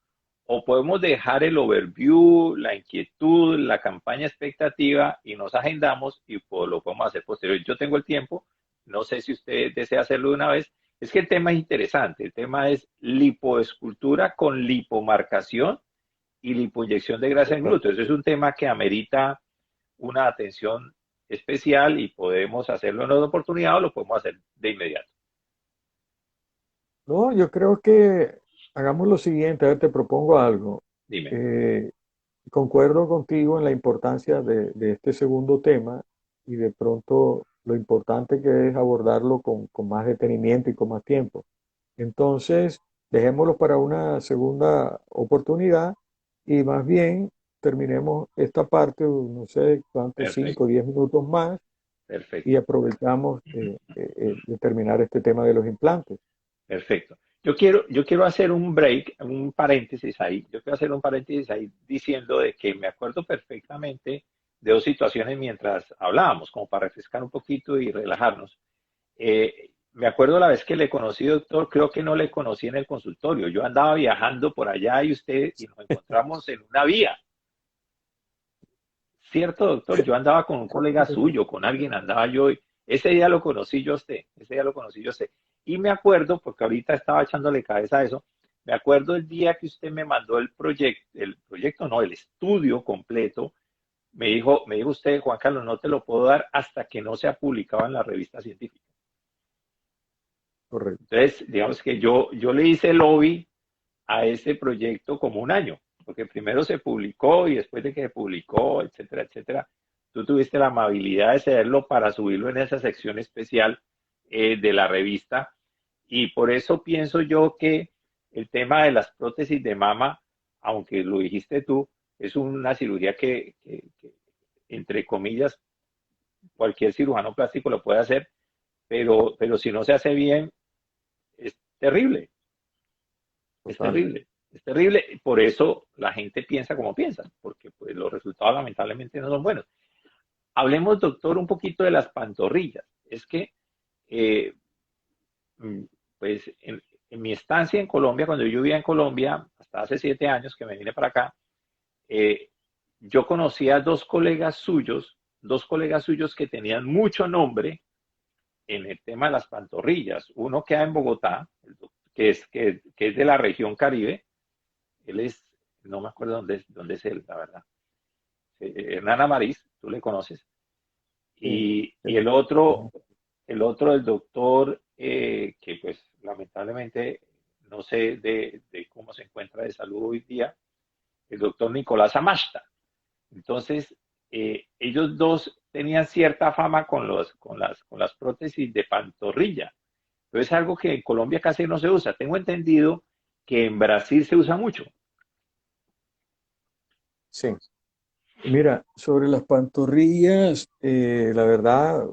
o podemos dejar el overview, la inquietud, la campaña expectativa y nos agendamos y pues, lo podemos hacer posterior. Yo tengo el tiempo, no sé si usted desea hacerlo de una vez. Es que el tema es interesante. El tema es lipoescultura con lipomarcación y lipoinyección de grasa en glúteo. Eso es un tema que amerita una atención especial y podemos hacerlo en otra oportunidad o lo podemos hacer de inmediato. No, yo creo que hagamos lo siguiente, a ver, te propongo algo. Dime. Eh, Concuerdo contigo en la importancia de este segundo tema y de pronto lo importante que es abordarlo con más detenimiento y con más tiempo. Entonces, dejémoslo para una segunda oportunidad y más bien terminemos esta parte, no sé cuántos, 5 o Perfecto, 10 minutos más y perfecto, aprovechamos de terminar este tema de los implantes. perfecto. Yo quiero hacer un break, un paréntesis ahí. Yo quiero hacer un paréntesis ahí diciendo de que me acuerdo perfectamente de dos situaciones mientras hablábamos, como para refrescar un poquito y relajarnos. Me acuerdo la vez que le conocí, doctor, creo que no le conocí en el consultorio. Yo andaba viajando por allá y nos encontramos en una vía. Cierto, doctor, yo andaba con un colega suyo, con alguien andaba yo, y ese día lo conocí yo a usted, ese día lo conocí yo a usted. Y me acuerdo, porque ahorita estaba echándole cabeza a eso, me acuerdo el día que usted me mandó el proyecto no, el estudio completo, me dijo usted, Juan Carlos, no te lo puedo dar hasta que no sea publicado en la revista científica. Correcto. Entonces, digamos que yo le hice lobby a ese proyecto como un año, porque primero se publicó y después de que se publicó, etcétera, etcétera, tú tuviste la amabilidad de cederlo para subirlo en esa sección especial de la revista y por eso pienso yo que el tema de las prótesis de mama, aunque lo dijiste tú, es una cirugía que entre comillas, cualquier cirujano plástico lo puede hacer, pero si no se hace bien, es terrible. Es Total. terrible, es terrible. Por eso la gente piensa como piensa, porque pues, los resultados lamentablemente no son buenos. Hablemos, doctor, un poquito de las pantorrillas. Es que, eh, pues, en mi estancia en Colombia, cuando yo vivía en Colombia, hasta hace 7 años que me vine para acá, eh, yo conocía dos colegas suyos que tenían mucho nombre en el tema de las pantorrillas. Uno queda en Bogotá, que es de la región Caribe. Él es, no me acuerdo dónde es él, la verdad. Hernán Amariz, tú le conoces. Sí, Y el otro, el doctor, que pues lamentablemente no sé de cómo se encuentra de salud hoy día, el doctor Nicolás Amashta. Entonces, ellos dos tenían cierta fama con las prótesis de pantorrilla. Pero es algo que en Colombia casi no se usa. Tengo entendido que en Brasil se usa mucho. sí. Mira, sobre las pantorrillas, la verdad,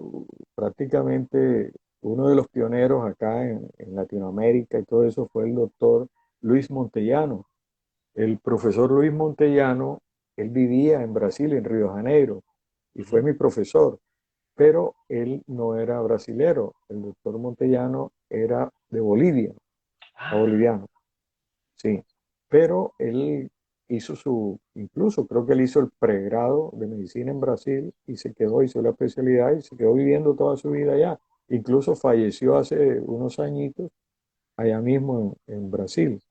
prácticamente uno de los pioneros acá en Latinoamérica y todo eso fue el doctor Luis Montellano. El profesor Luis Montellano, él vivía en Brasil, en Río de Janeiro, y fue mi profesor, pero él no era brasilero. El doctor Montellano era de Bolivia, Ah, boliviano. Sí, pero él incluso creo que él hizo el pregrado de medicina en Brasil y se quedó, hizo la especialidad y se quedó viviendo toda su vida allá. Incluso falleció hace unos añitos allá mismo en Brasil.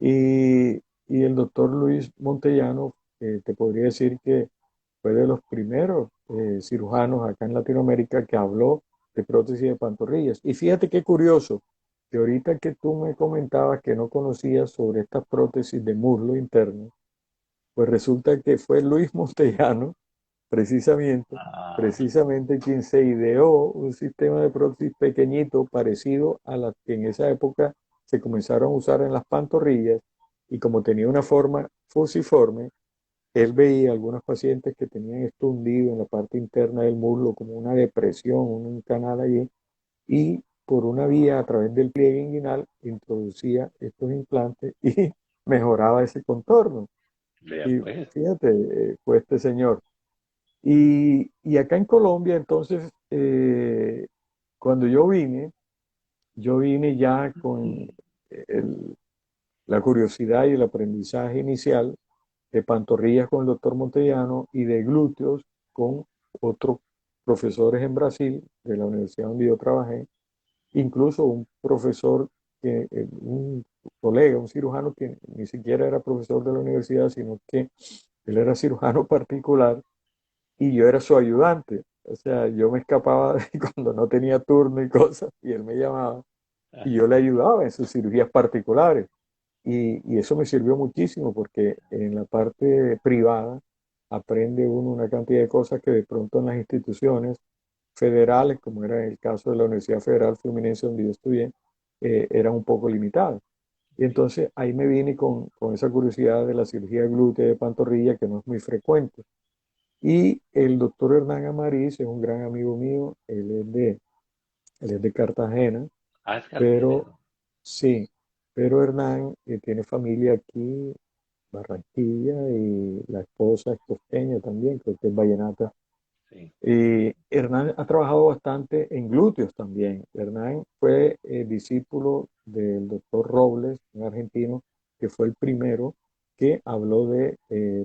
Y, y el doctor Luis Montellano, te podría decir que fue de los primeros cirujanos acá en Latinoamérica que habló de prótesis de pantorrillas. Y fíjate qué curioso, que ahorita que tú me comentabas que no conocías sobre estas prótesis de muslo interno, pues resulta que fue Luis Montellano, precisamente, ah, precisamente quien se ideó un sistema de prótesis pequeñito parecido a las que en esa época se comenzaron a usar en las pantorrillas y como tenía una forma fusiforme, él veía algunos pacientes que tenían esto hundido en la parte interna del muslo, como una depresión, un canal allí, y por una vía a través del pliegue inguinal introducía estos implantes y mejoraba ese contorno. Vea, Y pues. fíjate, fue este señor. Y acá en Colombia, entonces, cuando yo vine ya con el- la curiosidad y el aprendizaje inicial de pantorrillas con el doctor Montellano y de glúteos con otros profesores en Brasil, de la universidad donde yo trabajé, incluso un profesor, un colega, un cirujano que ni siquiera era profesor de la universidad, sino que él era cirujano particular y yo era su ayudante. O sea, yo me escapaba cuando no tenía turno y cosas, y él me llamaba y yo le ayudaba en sus cirugías particulares. Y eso me sirvió muchísimo porque en la parte privada aprende uno una cantidad de cosas que de pronto en las instituciones federales, como era el caso de la Universidad Federal Fluminense donde yo estudié, eran un poco limitadas. Y entonces ahí me vine con esa curiosidad de la cirugía glútea de pantorrilla que no es muy frecuente. Y el doctor Hernán Amariz es un gran amigo mío, él es de Cartagena, Ah, es pero cartagenero. sí, pero Hernán tiene familia aquí, Barranquilla, y la esposa es costeña también, creo que es vallenata. Sí. Y Hernán ha trabajado bastante en glúteos también. Hernán fue discípulo del doctor Robles, un argentino, que fue el primero que habló de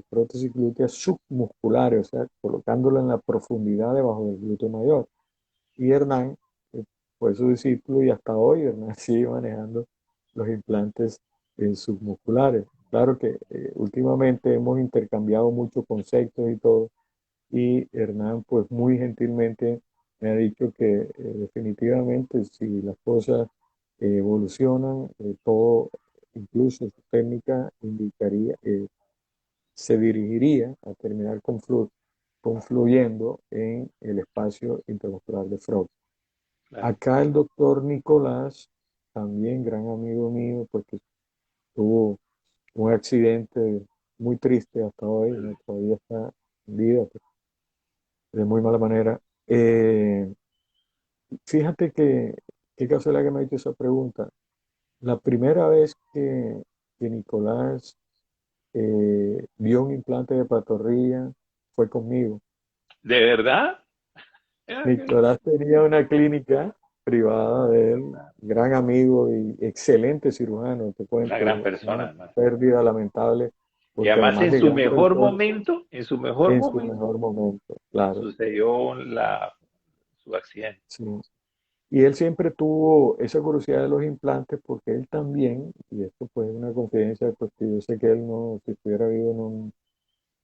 prótesis glúteas submusculares, o sea, colocándola en la profundidad debajo del glúteo mayor. Y Hernán fue su discípulo y hasta hoy Hernán sigue manejando los implantes submusculares. Claro que últimamente hemos intercambiado muchos conceptos y todo, y Hernán pues muy gentilmente me ha dicho que definitivamente si las cosas evolucionan, todo, incluso su técnica indicaría, se dirigiría a terminar confluyendo en el espacio intramuscular de Freud. Claro. Acá el doctor Nicolás, también gran amigo mío, pues que tuvo un accidente muy triste hasta hoy, ¿no? Todavía está en vida, pues, de muy mala manera. Fíjate que, qué casualidad que me ha hecho esa pregunta. La primera vez que Nicolás vio un implante de pantorrilla fue conmigo. ¿De verdad? Nicolás tenía una clínica privada de él, gran amigo y excelente cirujano, te Una gran cuento, una persona, además. pérdida lamentable, Y porque además además de gran persona, en su mejor en su momento, mejor momento, claro, sucedió su accidente. sí. Y él siempre tuvo esa curiosidad de los implantes porque él también, y esto pues es una confidencia, pues que yo sé que él no, si estuviera vivo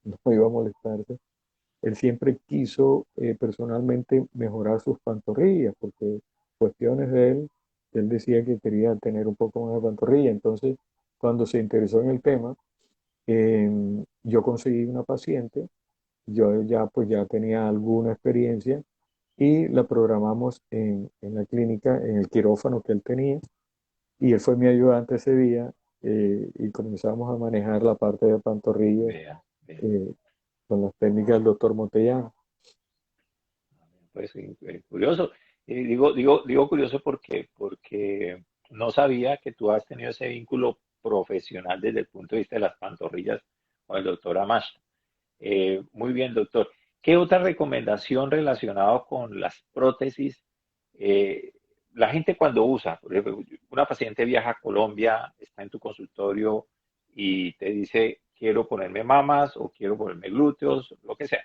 no iba a molestarse, él siempre quiso personalmente mejorar sus pantorrillas, porque cuestiones de él, él decía que quería tener un poco más de pantorrilla. Entonces, cuando se interesó en el tema, yo conseguí una paciente, yo ya pues ya tenía alguna experiencia y la programamos en la clínica, en el quirófano que él tenía, y él fue mi ayudante ese día y comenzamos a manejar la parte de pantorrillas Vea, vea. eh, con las técnicas del doctor Montellano. Pues curioso. Digo curioso porque no sabía que tú has tenido ese vínculo profesional desde el punto de vista de las pantorrillas con el doctor Amash. Muy bien, doctor. ¿Qué otra recomendación relacionada con las prótesis? eh, la gente cuando usa, por ejemplo, una paciente viaja a Colombia, está en tu consultorio y te dice, quiero ponerme mamas o quiero ponerme glúteos, lo que sea,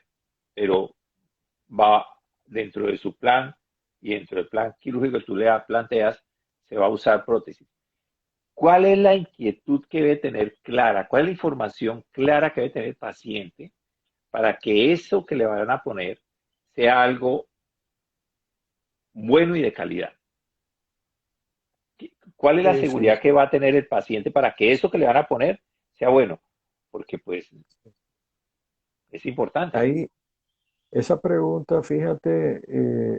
pero va dentro de su plan y dentro del plan quirúrgico que tú le planteas, se va a usar prótesis. ¿Cuál es la inquietud que debe tener clara? ¿Cuál es la información clara que debe tener el paciente para que eso que le van a poner sea algo bueno y de calidad? ¿Cuál es la Sí, seguridad que va a tener el paciente para que eso que le van a poner sea bueno? Porque pues es importante, ¿no? ahí esa pregunta, fíjate,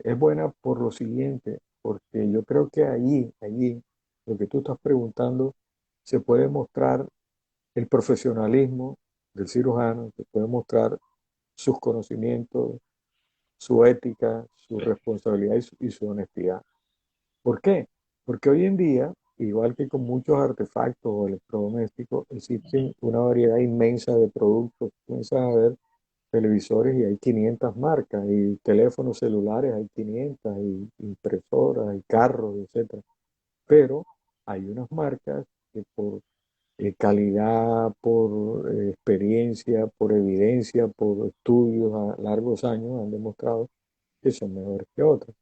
es buena por lo siguiente, porque yo creo que allí lo que tú estás preguntando, se puede mostrar el profesionalismo del cirujano, se puede mostrar sus conocimientos, su ética, su responsabilidad y su honestidad. ¿Por qué? Porque hoy en día, igual que con muchos artefactos o electrodomésticos, existen una variedad inmensa de productos. Comienzas a ver televisores y hay 500 marcas, y teléfonos celulares hay 500, y impresoras, y carros, etcétera. Pero hay unas marcas que por calidad, por experiencia, por evidencia, por estudios a largos años han demostrado que son mejores que otras.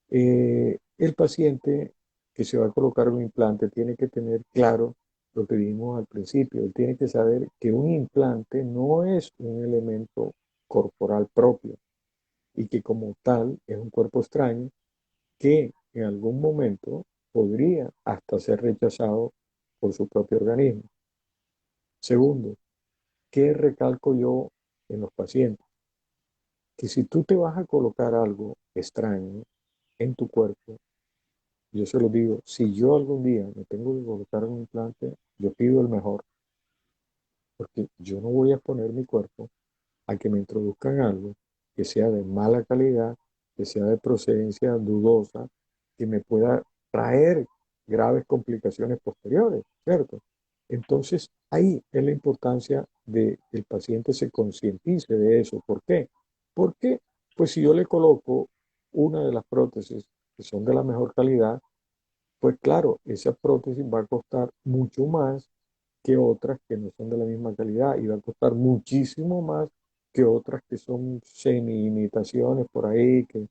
El paciente que se va a colocar un implante tiene que tener claro lo que dijimos al principio. Él tiene que saber que un implante no es un elemento corporal propio y que como tal es un cuerpo extraño que en algún momento podría hasta ser rechazado por su propio organismo. Segundo, ¿qué recalco yo en los pacientes? Que si tú te vas a colocar algo extraño en tu cuerpo, yo se lo digo, si yo algún día me tengo que colocar un implante, yo pido el mejor, porque yo no voy a exponer mi cuerpo a que me introduzcan algo que sea de mala calidad, que sea de procedencia dudosa, que me pueda traer graves complicaciones posteriores, ¿cierto? Entonces, ahí es la importancia de que el paciente se concientice de eso. ¿Por qué? Porque, pues si yo le coloco una de las prótesis que son de la mejor calidad, pues claro, esa prótesis va a costar mucho más que otras que no son de la misma calidad y va a costar muchísimo más que otras que son semi-imitaciones por ahí, que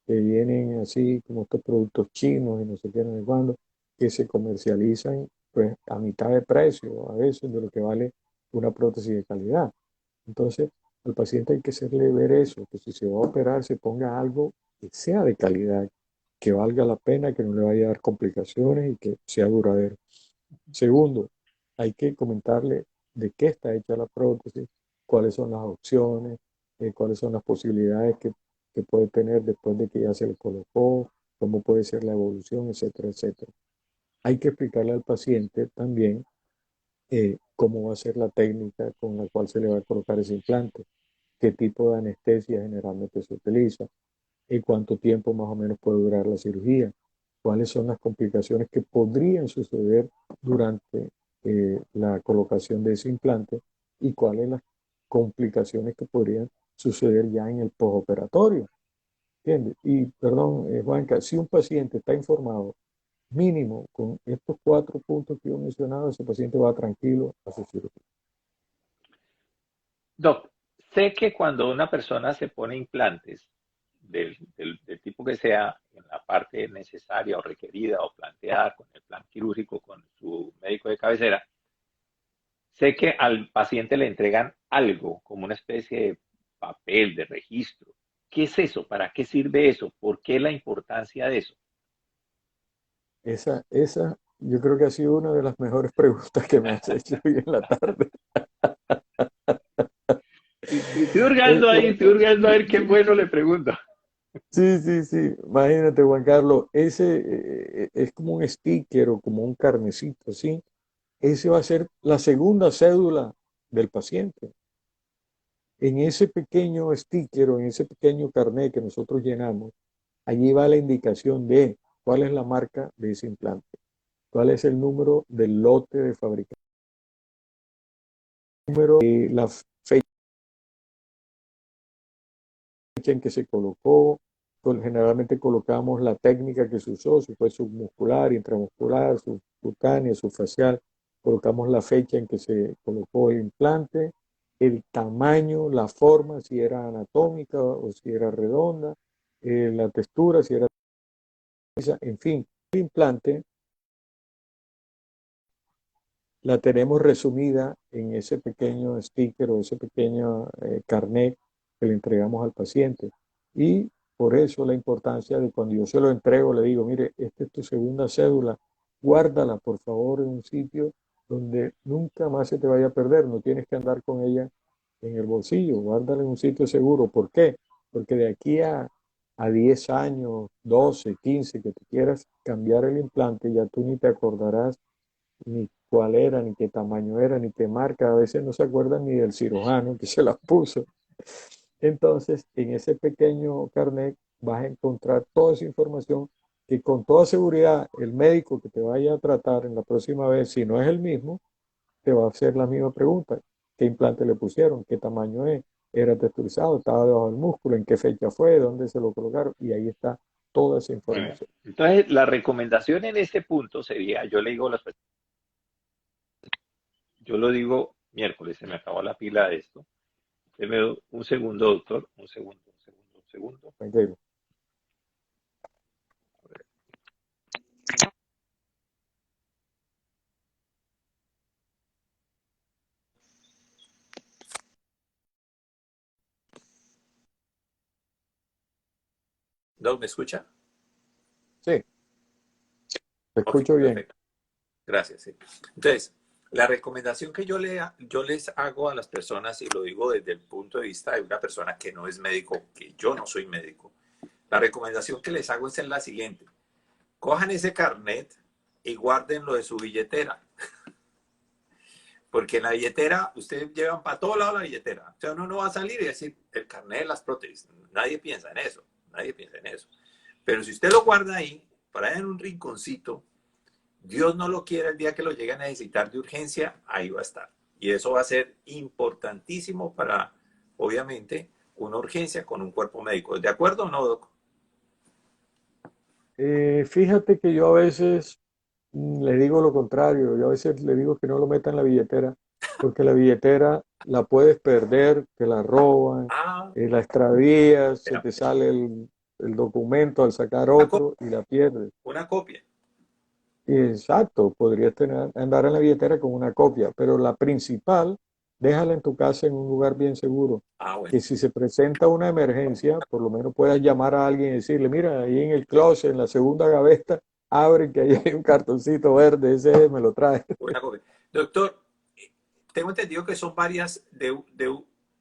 vienen así como estos productos chinos y no sé qué, no sé cuándo, que se comercializan pues a mitad de precio a veces de lo que vale una prótesis de calidad. Entonces, al paciente hay que hacerle ver eso, que si se va a operar se ponga algo que sea de calidad, que valga la pena, que no le vaya a dar complicaciones y que sea duradero. Segundo, hay que comentarle de qué está hecha la prótesis, cuáles son las opciones, cuáles son las posibilidades que puede tener después de que ya se le colocó, cómo puede ser la evolución, etcétera, etcétera. Hay que explicarle al paciente también cómo va a ser la técnica con la cual se le va a colocar ese implante, qué tipo de anestesia generalmente se utiliza, y cuánto tiempo más o menos puede durar la cirugía, cuáles son las complicaciones que podrían suceder durante la colocación de ese implante y cuáles las complicaciones que podrían suceder ya en el postoperatorio. ¿Entiendes? Y perdón, Juanca, si un paciente está informado mínimo con estos 4 puntos que yo he mencionado, ese paciente va tranquilo a su cirugía. Doc, sé que cuando una persona se pone implantes del tipo que sea, en la parte necesaria o requerida o planteada con el plan quirúrgico con su médico de cabecera, sé que al paciente le entregan algo, como una especie de papel de registro. ¿Qué es eso? ¿Para qué sirve eso? ¿Por qué la importancia de eso? Esa yo creo que ha sido una de las mejores preguntas que me has hecho hoy en la tarde. Esa- Estoy hurgando a ver qué bueno le pregunto. sí, sí, sí. Imagínate, Juan Carlos, ese es como un sticker o como un carnecito, ¿sí? Ese va a ser la segunda cédula del paciente. En ese pequeño sticker o en ese pequeño carnet que nosotros llenamos, allí va la indicación de cuál es la marca de ese implante, cuál es el número del lote de fabricación, número, la fecha en que se colocó. Generalmente colocamos la técnica que se usó, si fue submuscular, intramuscular, subcutánea, subfacial. Colocamos la fecha en que se colocó el implante, el tamaño, la forma, si era anatómica o si era redonda, la textura, si era lisa, en fin. El implante la tenemos resumida en ese pequeño sticker o ese pequeño carnet que le entregamos al paciente. Y por eso la importancia de cuando yo se lo entrego, le digo, mire, esta es tu segunda cédula, guárdala por favor en un sitio donde nunca más se te vaya a perder, no tienes que andar con ella en el bolsillo, guárdala en un sitio seguro. ¿Por qué? Porque de aquí a a 10 años, 12, 15, que te quieras cambiar el implante, ya tú ni te acordarás ni cuál era, ni qué tamaño era, ni qué marca. A veces no se acuerdan ni del cirujano que se la puso. Entonces, en ese pequeño carnet vas a encontrar toda esa información que con toda seguridad el médico que te vaya a tratar en la próxima vez, si no es el mismo, te va a hacer la misma pregunta. ¿Qué implante le pusieron? ¿Qué tamaño es? ¿Era texturizado? ¿Estaba debajo del músculo? ¿En qué fecha fue? ¿Dónde se lo colocaron? Y ahí está toda esa Muy bien. información. Entonces, la recomendación en este punto sería, yo le digo a las personas, yo lo digo miércoles, se me acabó la pila de esto. Deme un segundo, doctor, un segundo, un segundo, un segundo. Tranquilo. ¿No me escucha? Sí, te Ok, escucho bien. perfecto. Gracias. Sí. Entonces, la recomendación que yo les hago a las personas, y lo digo desde el punto de vista de una persona que no es médico, que yo no soy médico, la recomendación que les hago es la siguiente. Cojan ese carnet y guárdenlo de su billetera. Porque en la billetera, ustedes llevan para todo lado la billetera. O sea, uno no va a salir y decir el carnet de las prótesis. Nadie piensa en eso. Nadie piensa en eso. Pero si usted lo guarda ahí, para allá en un rinconcito, Dios no lo quiera, el día que lo llegue a necesitar de urgencia, ahí va a estar. Y eso va a ser importantísimo para, obviamente, una urgencia con un cuerpo médico. ¿De acuerdo o no, Doc? Fíjate que yo a veces le digo lo contrario. Yo a veces le digo que no lo meta en la billetera, porque la billetera la puedes perder, te la roban, Ah, la extravías, se espera, te sale el documento al sacar una, copia, otro y la pierdes. una copia. Y exacto, podrías andar en la billetera con una copia, pero la principal, déjala en tu casa en un lugar bien seguro, Ah, bueno. que si se presenta una emergencia, por lo menos puedas llamar a alguien y decirle, mira, ahí en el closet, en la segunda gaveta, abre que ahí hay un cartoncito verde, ese me lo trae. Una copia. Doctor, tengo entendido que son varias,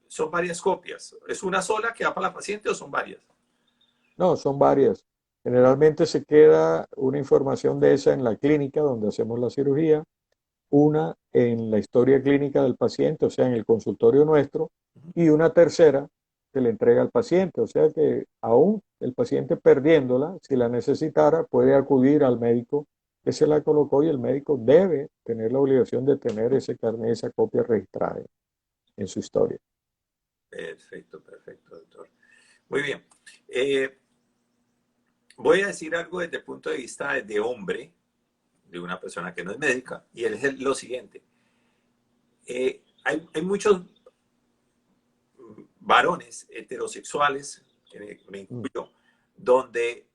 son varias copias. ¿Es una sola que va para la paciente o son varias? No, son varias. Generalmente se queda una información de esa en la clínica donde hacemos la cirugía, una en la historia clínica del paciente, o sea, en el consultorio nuestro, y una tercera que le entrega al paciente, o sea que aún el paciente perdiéndola, si la necesitara, puede acudir al médico que se la colocó y el médico debe tener la obligación de tener ese carnet, esa copia registrada en su historia. Perfecto, perfecto, doctor. Muy bien. Eh, Voy a decir algo desde el punto de vista de hombre, de una persona que no es médica, y es lo siguiente. Hay muchos varones heterosexuales, me Mm. incluyo, donde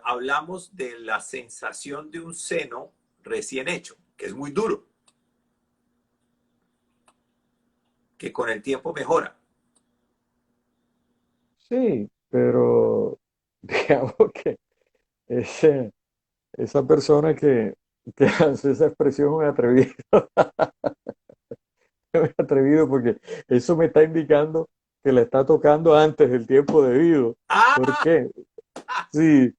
hablamos de la sensación de un seno recién hecho, que es muy duro, que con el tiempo mejora. Sí, pero digamos que ese, esa persona que hace esa expresión es un atrevido, es atrevido porque eso me está indicando que le está tocando antes del tiempo debido. ¿Por ¡Ah! qué? Sí,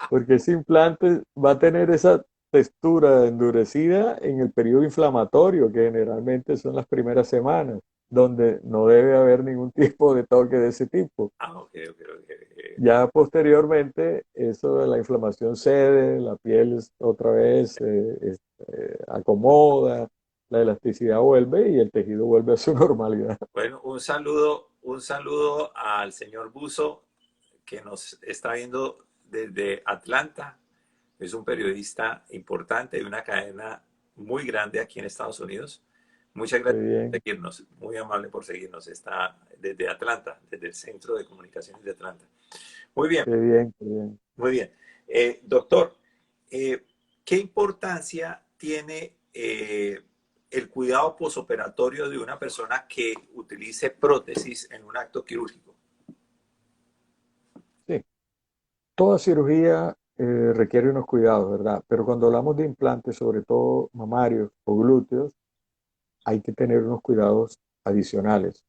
porque ese implante va a tener esa textura endurecida en el periodo inflamatorio, que generalmente son las primeras semanas, donde no debe haber ningún tipo de toque de ese tipo. Ah, ok, ok, ok. Ya posteriormente, eso de la inflamación cede, la piel otra vez acomoda, la elasticidad vuelve y el tejido vuelve a su normalidad. Bueno, un saludo al señor Buzo que nos está viendo desde Atlanta. Es un periodista importante de una cadena muy grande aquí en Estados Unidos. Muchas Qué gracias por bien, seguirnos, muy amable por seguirnos. Está desde Atlanta, desde el Centro de Comunicaciones de Atlanta. Muy bien, qué bien, qué bien. muy bien. Doctor, eh, ¿qué importancia tiene el cuidado posoperatorio de una persona que utilice prótesis en un acto quirúrgico? Sí, toda cirugía requiere unos cuidados, ¿verdad? Pero cuando hablamos de implantes, sobre todo mamarios o glúteos, hay que tener unos cuidados adicionales.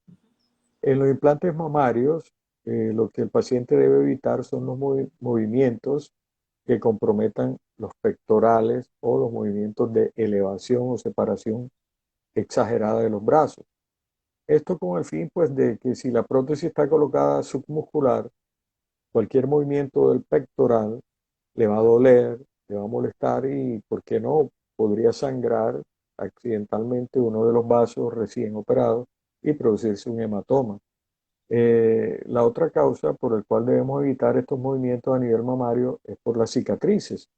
En los implantes mamarios, lo que el paciente debe evitar son los movimientos que comprometan los pectorales o los movimientos de elevación o separación exagerada de los brazos. Esto con el fin, pues, de que si la prótesis está colocada submuscular, cualquier movimiento del pectoral le va a doler, le va a molestar y, ¿por qué no? Podría sangrar accidentalmente uno de los vasos recién operados y producirse un hematoma. La otra causa por la cual debemos evitar estos movimientos a nivel mamario es por las cicatrices.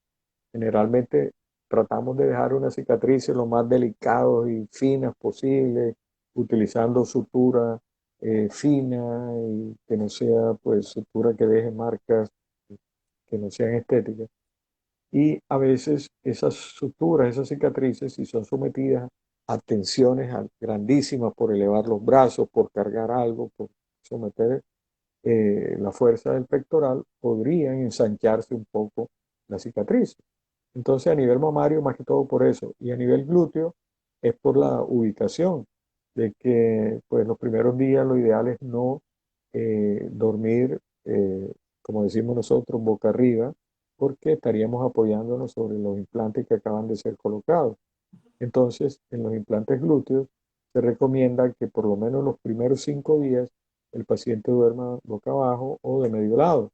Generalmente tratamos de dejar unas cicatrices lo más delicados y finas posible, utilizando sutura fina y que no sea pues sutura que deje marcas que no sean estéticas. Y a veces esas suturas, esas cicatrices, si son sometidas a tensiones grandísimas por elevar los brazos, por cargar algo, por someter la fuerza del pectoral, podrían ensancharse un poco la cicatriz. Entonces, a nivel mamario, más que todo por eso. Y a nivel glúteo, es por la ubicación, de que pues los primeros días lo ideal es no dormir, como decimos nosotros, boca arriba, porque estaríamos apoyándonos sobre los implantes que acaban de ser colocados. Entonces, en los implantes glúteos, se recomienda que por lo menos los primeros 5 días el paciente duerma boca abajo o de medio lado.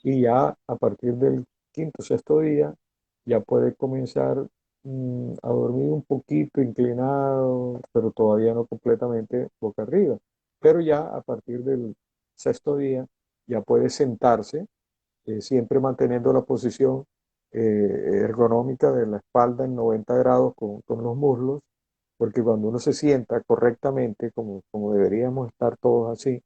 Y ya a partir del quinto o sexto día, ya puede comenzar a dormir un poquito inclinado, pero todavía no completamente boca arriba. Pero ya a partir del sexto día, ya puede sentarse, siempre manteniendo la posición ergonómica de la espalda en 90 grados con los muslos, porque cuando uno se sienta correctamente, como deberíamos estar todos así,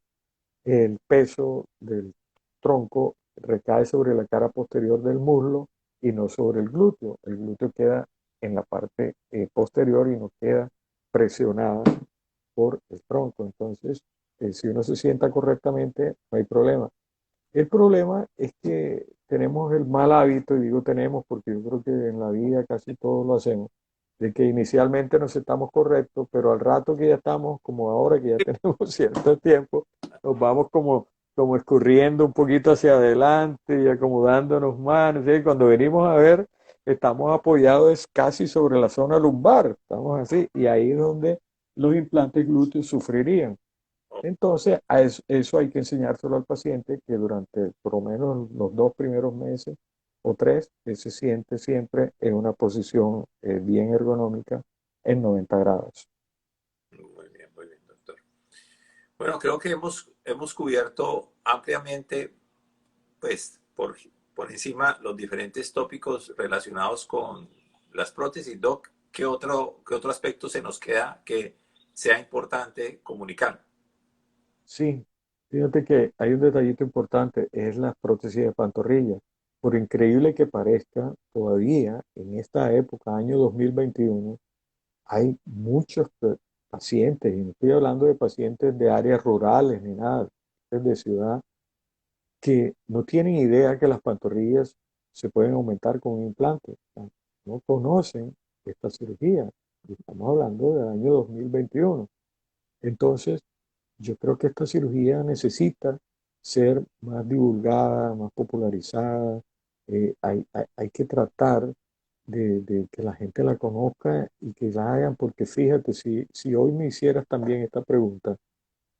el peso del tronco recae sobre la cara posterior del muslo y no sobre el glúteo. El glúteo queda en la parte posterior y no queda presionada por el tronco. Entonces, si uno se sienta correctamente, no hay problema. El problema es que tenemos el mal hábito, y digo tenemos porque yo creo que en la vida casi todos lo hacemos, de que inicialmente nos sentamos correctos, pero al rato que ya estamos, como ahora que ya tenemos cierto tiempo, nos vamos como escurriendo un poquito hacia adelante y acomodándonos más. ¿Sí? Cuando venimos a ver, estamos apoyados casi sobre la zona lumbar, estamos así, y ahí es donde los implantes glúteos sufrirían. Entonces, eso hay que enseñárselo al paciente que durante por lo menos los 2 primeros meses o 3, él se siente siempre en una posición bien ergonómica en 90 grados. Muy bien, doctor. Bueno, creo que hemos cubierto ampliamente, pues, por encima los diferentes tópicos relacionados con las prótesis. Doc, ¿qué otro aspecto se nos queda que sea importante comunicar? Sí, fíjate que hay un detallito importante, es la prótesis de pantorrilla. Por increíble que parezca, todavía en esta época, año 2021, hay muchos pacientes, y no estoy hablando de pacientes de áreas rurales ni nada, de ciudad, que no tienen idea que las pantorrillas se pueden aumentar con un implante. O sea, no conocen esta cirugía. Y estamos hablando del año 2021. Entonces, yo creo que esta cirugía necesita ser más divulgada, más popularizada. Hay que tratar de que la gente la conozca y que la hagan, porque fíjate, si hoy me hicieras también esta pregunta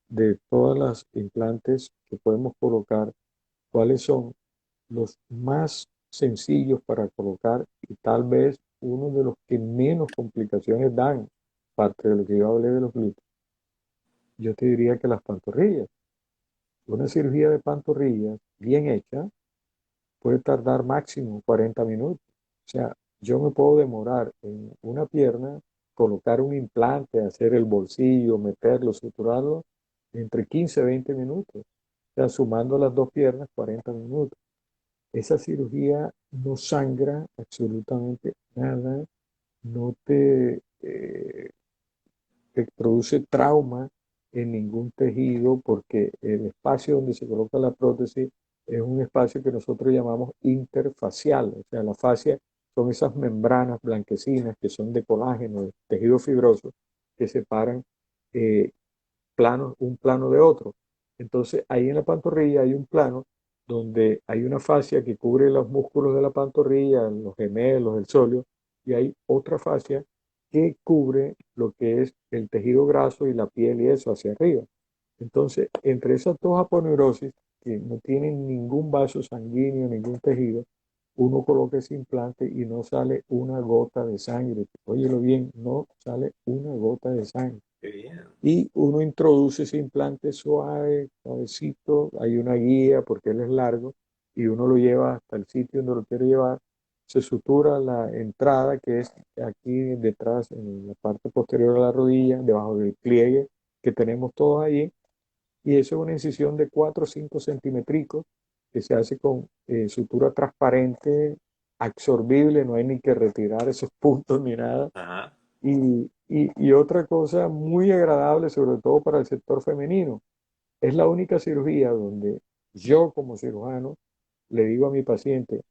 de todas las implantes que podemos colocar, cuáles son los más sencillos para colocar y tal vez uno de los que menos complicaciones dan, parte de lo que yo hablé de los glúteos, yo te diría que las pantorrillas. Una cirugía de pantorrillas bien hecha puede tardar máximo 40 minutos. O sea, yo me puedo demorar en una pierna, colocar un implante, hacer el bolsillo, meterlo, suturarlo, entre 15 y 20 minutos. O sea, sumando las dos piernas, 40 minutos. Esa cirugía no sangra absolutamente nada, no te produce trauma en ningún tejido porque el espacio donde se coloca la prótesis es un espacio que nosotros llamamos interfacial. O sea, la fascia son esas membranas blanquecinas que son de colágeno, de tejido fibroso, que separan un plano de otro. Entonces, ahí en la pantorrilla hay un plano donde hay una fascia que cubre los músculos de la pantorrilla, los gemelos, el sóleo, y hay otra fascia que cubre lo que es el tejido graso y la piel y eso hacia arriba. Entonces, entre esas dos aponeurosis, que no tienen ningún vaso sanguíneo, ningún tejido, uno coloca ese implante y no sale una gota de sangre. Óyelo bien, no sale una gota de sangre. Qué bien. Y uno introduce ese implante suave, suavecito, hay una guía porque él es largo y uno lo lleva hasta el sitio donde lo quiere llevar. Se sutura la entrada que es aquí detrás, en la parte posterior de la rodilla, debajo del pliegue que tenemos todos allí. Y eso es una incisión de 4 o 5 centímetros que se hace con sutura transparente, absorbible, no hay ni que retirar esos puntos ni nada. Ajá. Y otra cosa muy agradable, sobre todo para el sector femenino, es la única cirugía donde yo como cirujano le digo a mi paciente,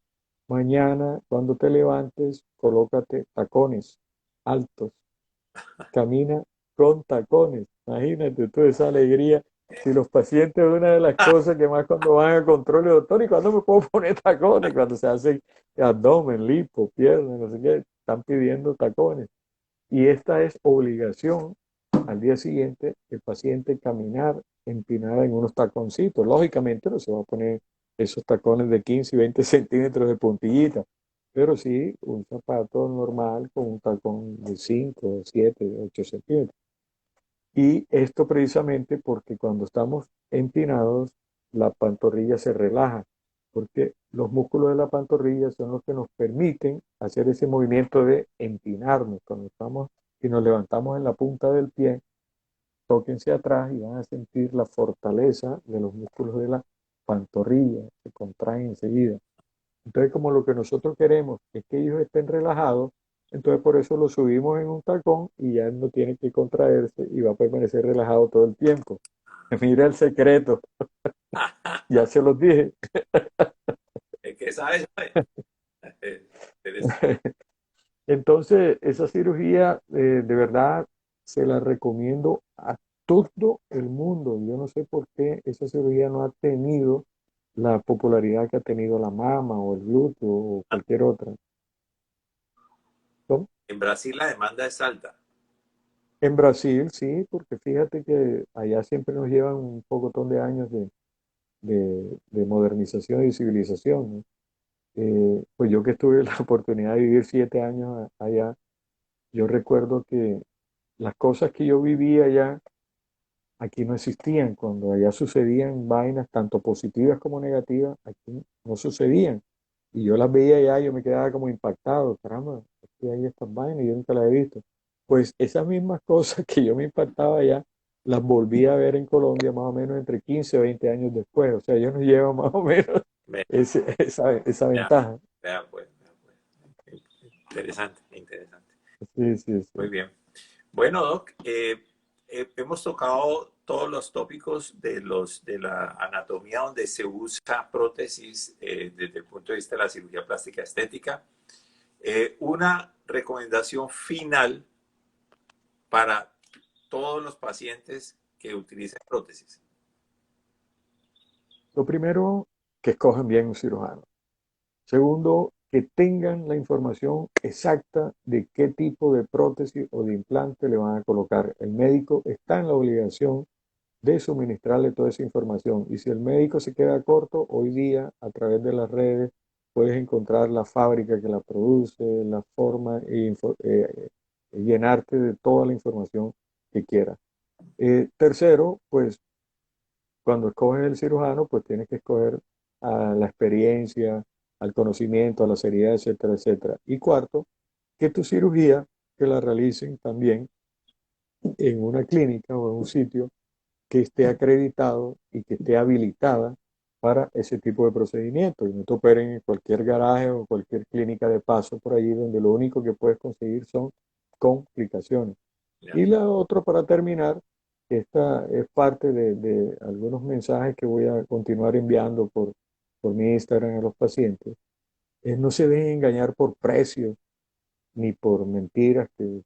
mañana cuando te levantes, colócate tacones altos, camina con tacones. Imagínate tú esa alegría. Si los pacientes, una de las cosas que más cuando van a control, doctor, ¿y cuándo me puedo poner tacones? Cuando se hacen abdomen, lipo, piernas, no sé qué, están pidiendo tacones. Y esta es obligación al día siguiente el paciente caminar empinada en unos taconcitos. Lógicamente no se va a poner esos tacones de 15 y 20 centímetros de puntillita, pero sí un zapato normal con un tacón de 5, 7, 8 centímetros. Y esto precisamente porque cuando estamos empinados, la pantorrilla se relaja, porque los músculos de la pantorrilla son los que nos permiten hacer ese movimiento de empinarnos. Cuando estamos y nos levantamos en la punta del pie, tóquense atrás y van a sentir la fortaleza de los músculos de la pantorrilla, se contraen enseguida. Entonces, como lo que nosotros queremos es que ellos estén relajados, entonces por eso lo subimos en un tacón y ya no tiene que contraerse y va a permanecer relajado todo el tiempo. Mira el secreto, ya se los dije. El que sabe, sabe. Interesante. Entonces, esa cirugía de verdad se la recomiendo a todo el mundo. Yo no sé por qué esa cirugía no ha tenido la popularidad que ha tenido la mama o el glúteo o cualquier otra. ¿No? En Brasil la demanda es alta. En Brasil, sí, porque fíjate que allá siempre nos llevan un pocotón de años de modernización y civilización, ¿no? Pues yo que tuve la oportunidad de vivir 7 años allá, yo recuerdo que las cosas que yo vivía allá, aquí no existían. Cuando allá sucedían vainas, tanto positivas como negativas, aquí no sucedían. Y yo las veía allá, yo me quedaba como impactado, caramba, es que hay estas vainas y yo nunca las he visto. Pues esas mismas cosas que yo me impactaba allá, las volví a ver en Colombia más o menos entre 15 o 20 años después. O sea, ellos nos llevan más o menos Vea, esa vea, ventaja. vea, pues, vea, pues. Interesante, interesante. Sí, sí, Muy sí. bien. Bueno, Doc, hemos tocado todos los tópicos de la anatomía donde se usa prótesis desde el punto de vista de la cirugía plástica estética. Una recomendación final para todos los pacientes que utilicen prótesis. Lo primero, que escojan bien un cirujano. Segundo, que tengan la información exacta de qué tipo de prótesis o de implante le van a colocar. El médico está en la obligación de suministrarle toda esa información. Y si el médico se queda corto, hoy día a través de las redes puedes encontrar la fábrica que la produce, la forma e llenarte de toda la información que quieras. Tercero, pues cuando escoges el cirujano, pues tienes que escoger a la experiencia, al conocimiento, a la seriedad, etcétera, etcétera. Y cuarto, que tu cirugía que la realicen también en una clínica o en un sitio que esté acreditado y que esté habilitada para ese tipo de procedimientos y no te operen en cualquier garaje o cualquier clínica de paso por allí donde lo único que puedes conseguir son complicaciones. Ya. Y la otra para terminar, esta es parte de algunos mensajes que voy a continuar enviando por mi Instagram a los pacientes, es no se dejen engañar por precios ni por mentiras que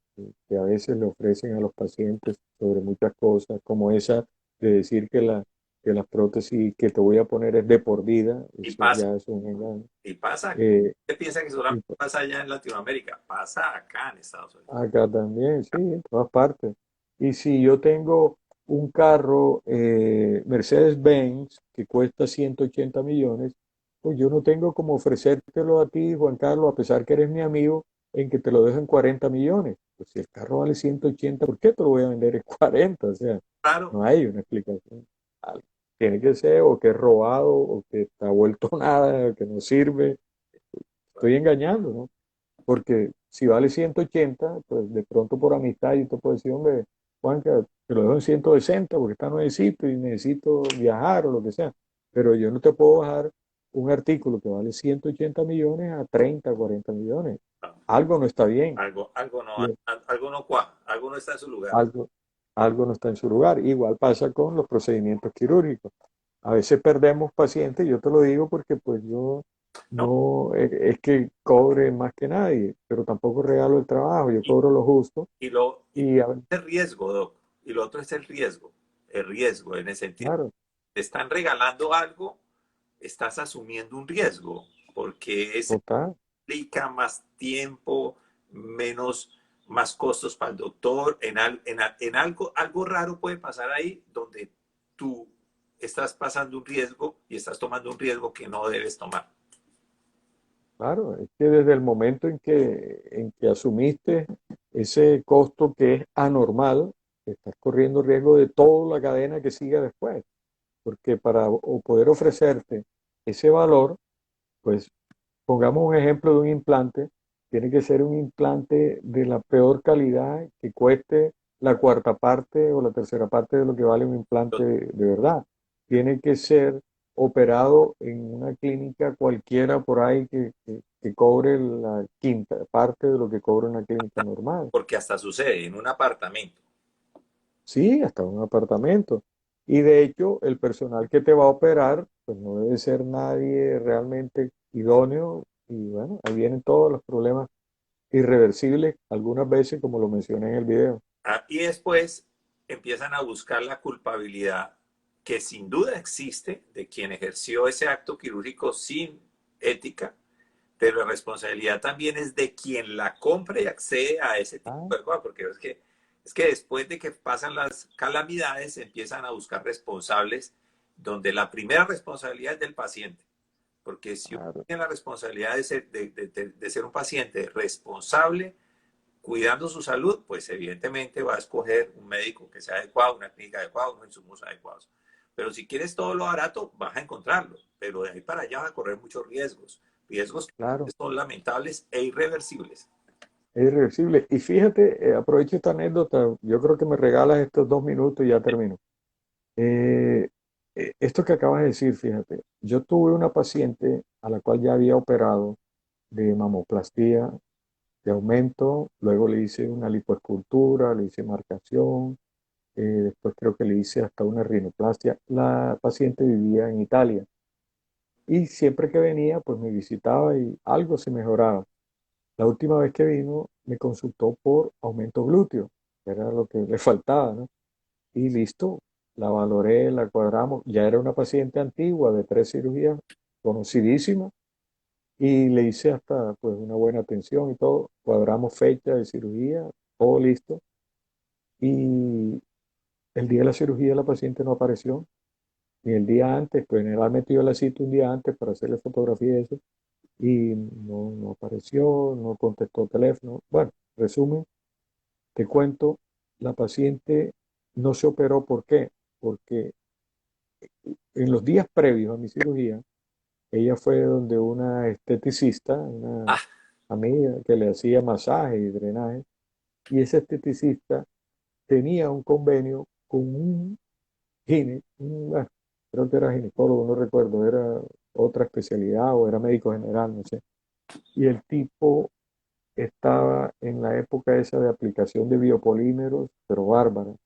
a veces le ofrecen a los pacientes sobre muchas cosas, como esa de decir que que las prótesis que te voy a poner es de por vida. Y Eso pasa, ya es un engaño. y pasa. Eh, ¿Usted piensa que y solamente pasa allá en Latinoamérica? Pasa acá en Estados Unidos. acá también, sí, en todas partes. Y si yo tengo un carro Mercedes-Benz que cuesta 180 millones, pues yo no tengo como ofrecértelo a ti, Juan Carlos, a pesar que eres mi amigo, en que te lo dejo en 40 millones. Pues si el carro vale 180, ¿por qué te lo voy a vender en 40? O sea, Claro, no hay una explicación. Tiene que ser o que es robado o que está vuelto nada, que no sirve. Estoy engañando, ¿no? Porque si vale 180, pues de pronto por amistad yo te puedo decir, hombre, Juanca, te lo dejo en 160 porque está nuevecito y necesito viajar o lo que sea. Pero yo no te puedo bajar un artículo que vale 180 millones a 30, 40 millones. no, Algo no está bien. Y algo no cuaja, algo no está en su lugar. algo, algo no está en su lugar. Igual pasa con los procedimientos quirúrgicos. A veces perdemos pacientes, yo te lo digo porque pues yo No, no es que cobre más que nadie, pero tampoco regalo el trabajo, yo y, cobro lo justo y y el riesgo, Doc, y lo otro es el riesgo en el sentido, claro, te están regalando algo, estás asumiendo un riesgo, porque es total, implica más tiempo, más costos para el doctor. En algo raro puede pasar ahí donde tú estás pasando un riesgo y estás tomando un riesgo que no debes tomar. claro, es que desde el momento en que asumiste ese costo que es anormal, estás corriendo riesgo de toda la cadena que siga después, porque para poder ofrecerte ese valor, pues pongamos un ejemplo de un implante, tiene que ser un implante de la peor calidad que cueste la cuarta parte o la tercera parte de lo que vale un implante de verdad. Tiene que ser operado en una clínica cualquiera por ahí que cobre la quinta parte de lo que cobra una clínica normal. Porque hasta sucede en un apartamento. Sí, hasta un apartamento. Y de hecho, el personal que te va a operar, pues no debe ser nadie realmente idóneo. Y bueno, ahí vienen todos los problemas irreversibles, algunas veces, como lo mencioné en el video. Y después empiezan a buscar la culpabilidad que sin duda existe de quien ejerció ese acto quirúrgico sin ética, pero la responsabilidad también es de quien la compra y accede a ese tipo Ah, de cosas, porque es que después de que pasan las calamidades, empiezan a buscar responsables, donde la primera responsabilidad es del paciente, porque si uno claro, tiene la responsabilidad de ser un paciente responsable, cuidando su salud, pues evidentemente va a escoger un médico que sea adecuado, una clínica adecuada, unos insumos adecuados. Pero si quieres todo lo barato, vas a encontrarlo. Pero de ahí para allá vas a correr muchos riesgos. Riesgos que claro, son lamentables e irreversibles. es irreversible. Y fíjate, aprovecho esta anécdota, yo creo que me regalas estos 2 minutos y ya termino. Eh, Esto que acabas de decir, fíjate, yo tuve una paciente a la cual ya había operado de mamoplastía de aumento, luego le hice una lipoescultura, le hice marcación, después creo que le hice hasta una rinoplastia. La paciente vivía en Italia y siempre que venía, pues me visitaba y algo se mejoraba. La última vez que vino, me consultó por aumento glúteo, que era lo que le faltaba, ¿no? Y listo, la valoré, la cuadramos, ya era una paciente antigua de 3 cirugías, conocidísima, y le hice hasta pues una buena atención y todo, cuadramos fecha de cirugía, todo listo, y el día de la cirugía la paciente no apareció, ni el día antes, pues generalmente yo la cito un día antes para hacerle fotografía y eso, y no apareció, no contestó el teléfono. Bueno, resumen, te cuento, la paciente no se operó, ¿por qué? Porque en los días previos a mi cirugía, ella fue donde una esteticista, una Ah, amiga que le hacía masaje y drenaje, y ese esteticista tenía un convenio con un bueno, creo que era ginecólogo, no recuerdo, era otra especialidad o era médico general, no sé. Y el tipo estaba en la época esa de aplicación de biopolímeros, pero bárbara. O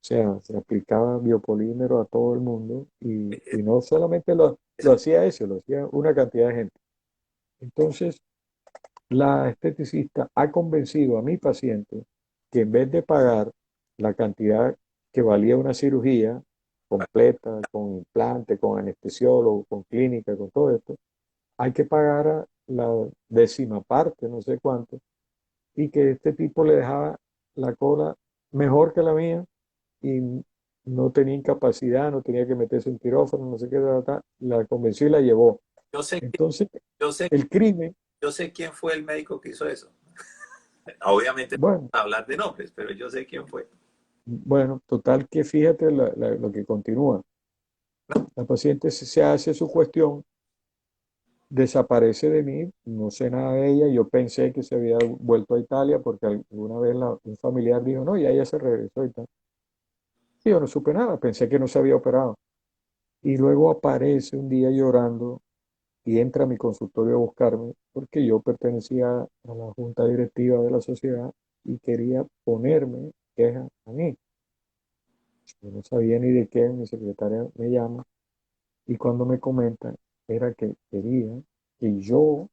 sea, se aplicaba biopolímero a todo el mundo y no solamente lo eso, hacía eso, lo hacía una cantidad de gente. Entonces, la esteticista ha convencido a mi paciente que en vez de pagar la cantidad que valía una cirugía, completa, con implante, con anestesiólogo, con clínica, con todo esto, hay que pagar a la décima parte, no sé cuánto, y que este tipo le dejaba la cola mejor que la mía y no tenía incapacidad, no tenía que meterse en quirófano, no sé qué, la convenció y la llevó. Yo sé, Entonces, yo sé, el crimen, yo sé quién fue el médico que hizo eso. Obviamente no bueno, vamos a hablar de nombres, pero yo sé quién fue. bueno, total que fíjate lo que continúa. La paciente se hace su cuestión, desaparece de mí, no sé nada de ella, yo pensé que se había vuelto a Italia porque alguna vez un familiar dijo, no, ya ella se regresó y tal. Y yo no supe nada, pensé que no se había operado. Y luego aparece un día llorando y entra a mi consultorio a buscarme porque yo pertenecía a la junta directiva de la sociedad y quería ponerme queja a mí. Yo no sabía ni de qué, mi secretaria me llama y cuando me comenta era que quería que yo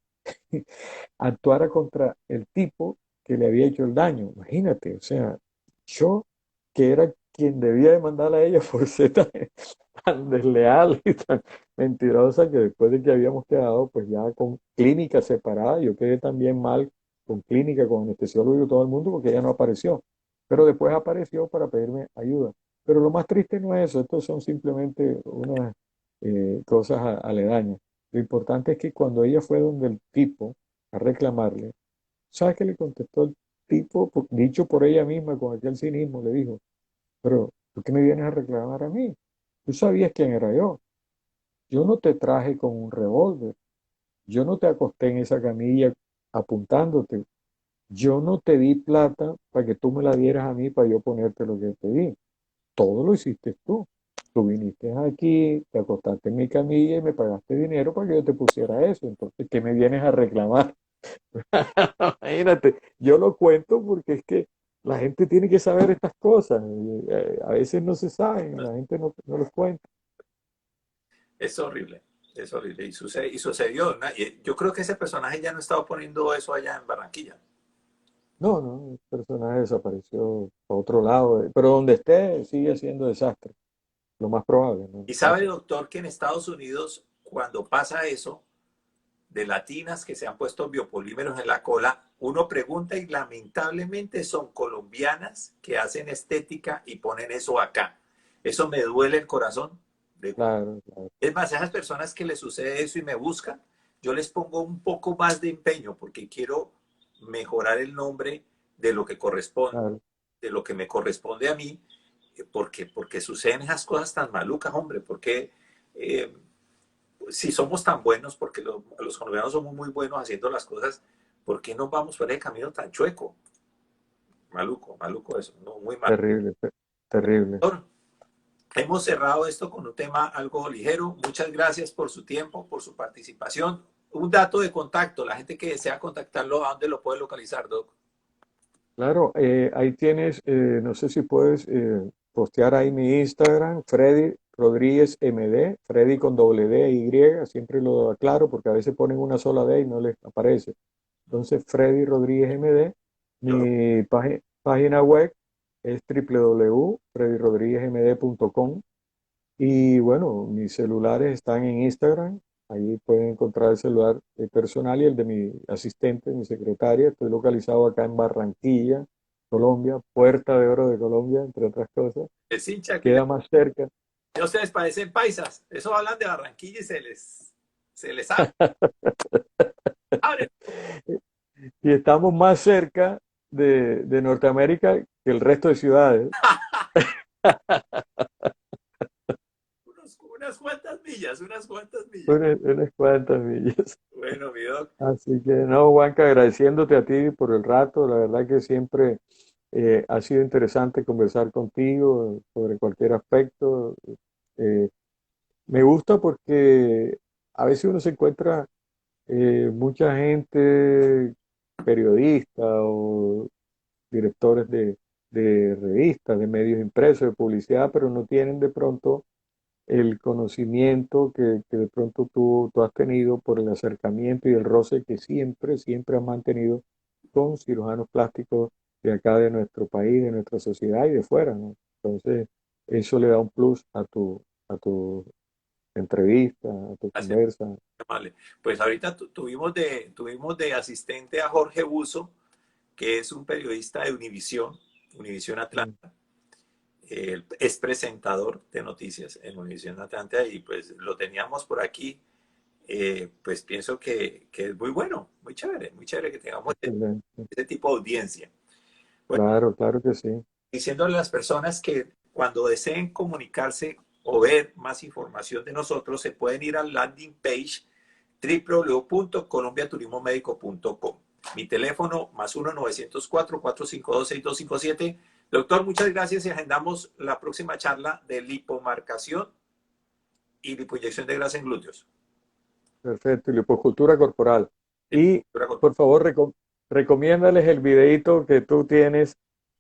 actuara contra el tipo que le había hecho el daño. Imagínate, o sea, yo que era quien debía demandarla a ella por ser tan desleal y tan mentirosa que después de que habíamos quedado pues ya con clínica separada, yo quedé también mal con clínica, con anestesiólogo y todo el mundo porque ella no apareció, pero después apareció para pedirme ayuda. Pero lo más triste no es eso, estos son simplemente unas cosas aledañas. Lo importante es que cuando ella fue donde el tipo a reclamarle, ¿sabes qué le contestó el tipo? Dicho por ella misma con aquel cinismo, le dijo, pero ¿por qué me vienes a reclamar a mí? Tú sabías quién era yo. Yo no te traje con un revólver. Yo no te acosté en esa camilla apuntándote. Yo no te di plata para que tú me la dieras a mí para yo ponerte lo que te di. Todo lo hiciste tú. Tú viniste aquí, te acostaste en mi camilla y me pagaste dinero para que yo te pusiera eso. Entonces, ¿qué me vienes a reclamar? Imagínate, yo lo cuento porque es que la gente tiene que saber estas cosas. A veces no se saben, la gente no los cuenta. Es horrible, es horrible. Y sucedió, ¿no? Y yo creo que ese personaje ya no estaba poniendo eso allá en Barranquilla. No, no, el personaje desapareció a otro lado, pero donde esté sigue siendo desastre, lo más probable, ¿no? Y sabe, doctor, que en Estados Unidos, cuando pasa eso, de latinas que se han puesto biopolímeros en la cola, uno pregunta y lamentablemente son colombianas que hacen estética y ponen eso acá. Eso me duele el corazón. Claro, claro, Es más, a esas personas que les sucede eso y me buscan, yo les pongo un poco más de empeño porque quiero mejorar el nombre de lo que corresponde, claro. de lo que me corresponde a mí, porque suceden esas cosas tan malucas, hombre, porque eh, si somos tan buenos, porque los colombianos somos muy buenos haciendo las cosas, ¿por qué nos vamos por el camino tan chueco? Maluco, maluco eso, no, muy mal. Terrible, terrible. Doctor, hemos cerrado esto con un tema algo ligero. Muchas gracias por su tiempo, por su participación. Un dato de contacto, la gente que desea contactarlo, ¿a dónde lo puede localizar, Doc? Claro, ahí tienes, no sé si puedes postear ahí mi Instagram, Freddy Rodríguez MD, Freddy con doble D Y, siempre lo aclaro porque a veces ponen una sola D y no les aparece. Entonces, Freddy Rodríguez MD, Yo lo, mi página web es www.freddyrodriguezmd.com y bueno, mis celulares están en Instagram, ahí pueden encontrar el celular personal y el de mi asistente, mi secretaria. Estoy localizado acá en Barranquilla, Colombia, Puerta de Oro de Colombia, entre otras cosas. es hincha aquí. Queda más cerca. Ya ustedes parecen paisas. Eso hablan de Barranquilla y se les abre. Abre. Y estamos más cerca de Norteamérica que el resto de ciudades. Unas cuantas millas, unas cuantas millas. Unas cuantas millas. Bueno, mi Doc, Así que no, Juanca, agradeciéndote a ti por el rato, la verdad que siempre ha sido interesante conversar contigo sobre cualquier aspecto. Eh, Me gusta porque a veces uno se encuentra mucha gente, periodistas o directores de revistas, de medios impresos, de publicidad, pero no tienen de pronto el conocimiento que de pronto tú has tenido por el acercamiento y el roce que siempre has mantenido con cirujanos plásticos de acá, de nuestro país, de nuestra sociedad y de fuera, ¿no? Entonces, eso le da un plus a tu entrevista, a tu Gracias, conversa. amable. Pues ahorita tuvimos de asistente a Jorge Buzo, que es un periodista de Univisión Mm, Atlanta. Él es presentador de noticias en Univisión Atlanta y pues lo teníamos por aquí. Pues pienso que es muy bueno, muy chévere que tengamos excelente. ese tipo de audiencia. Bueno, Claro, claro que sí. diciéndole a las personas que cuando deseen comunicarse o ver más información de nosotros, se pueden ir al landing page www.colombiaturismomedico.com. Mi teléfono más 1-904-452-6257. Doctor, muchas gracias y agendamos la próxima charla de lipomarcación y lipoinyección de grasa en glúteos. Perfecto. Y lipocultura corporal. Y por favor, recomiéndales el videíto que tú tienes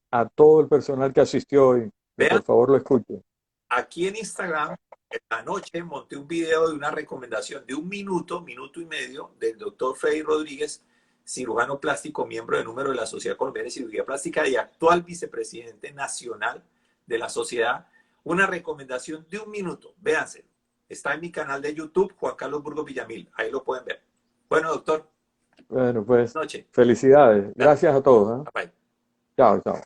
a todo el personal que asistió hoy. Que Vean, por favor lo escuchen. aquí en Instagram, en la noche, monté un video de una recomendación de un minuto, minuto y medio, del doctor Freddy Rodríguez, cirujano plástico, miembro de número de la Sociedad Colombiana de Cirugía Plástica y actual vicepresidente nacional de la sociedad. Una recomendación de un minuto. Véanse. Está en mi canal de YouTube, Juan Carlos Burgos Villamil. Ahí lo pueden ver. Bueno, doctor, Bueno, pues buenas noches. felicidades. Gracias. Gracias a todos, ¿eh? Bye. Chao, chao.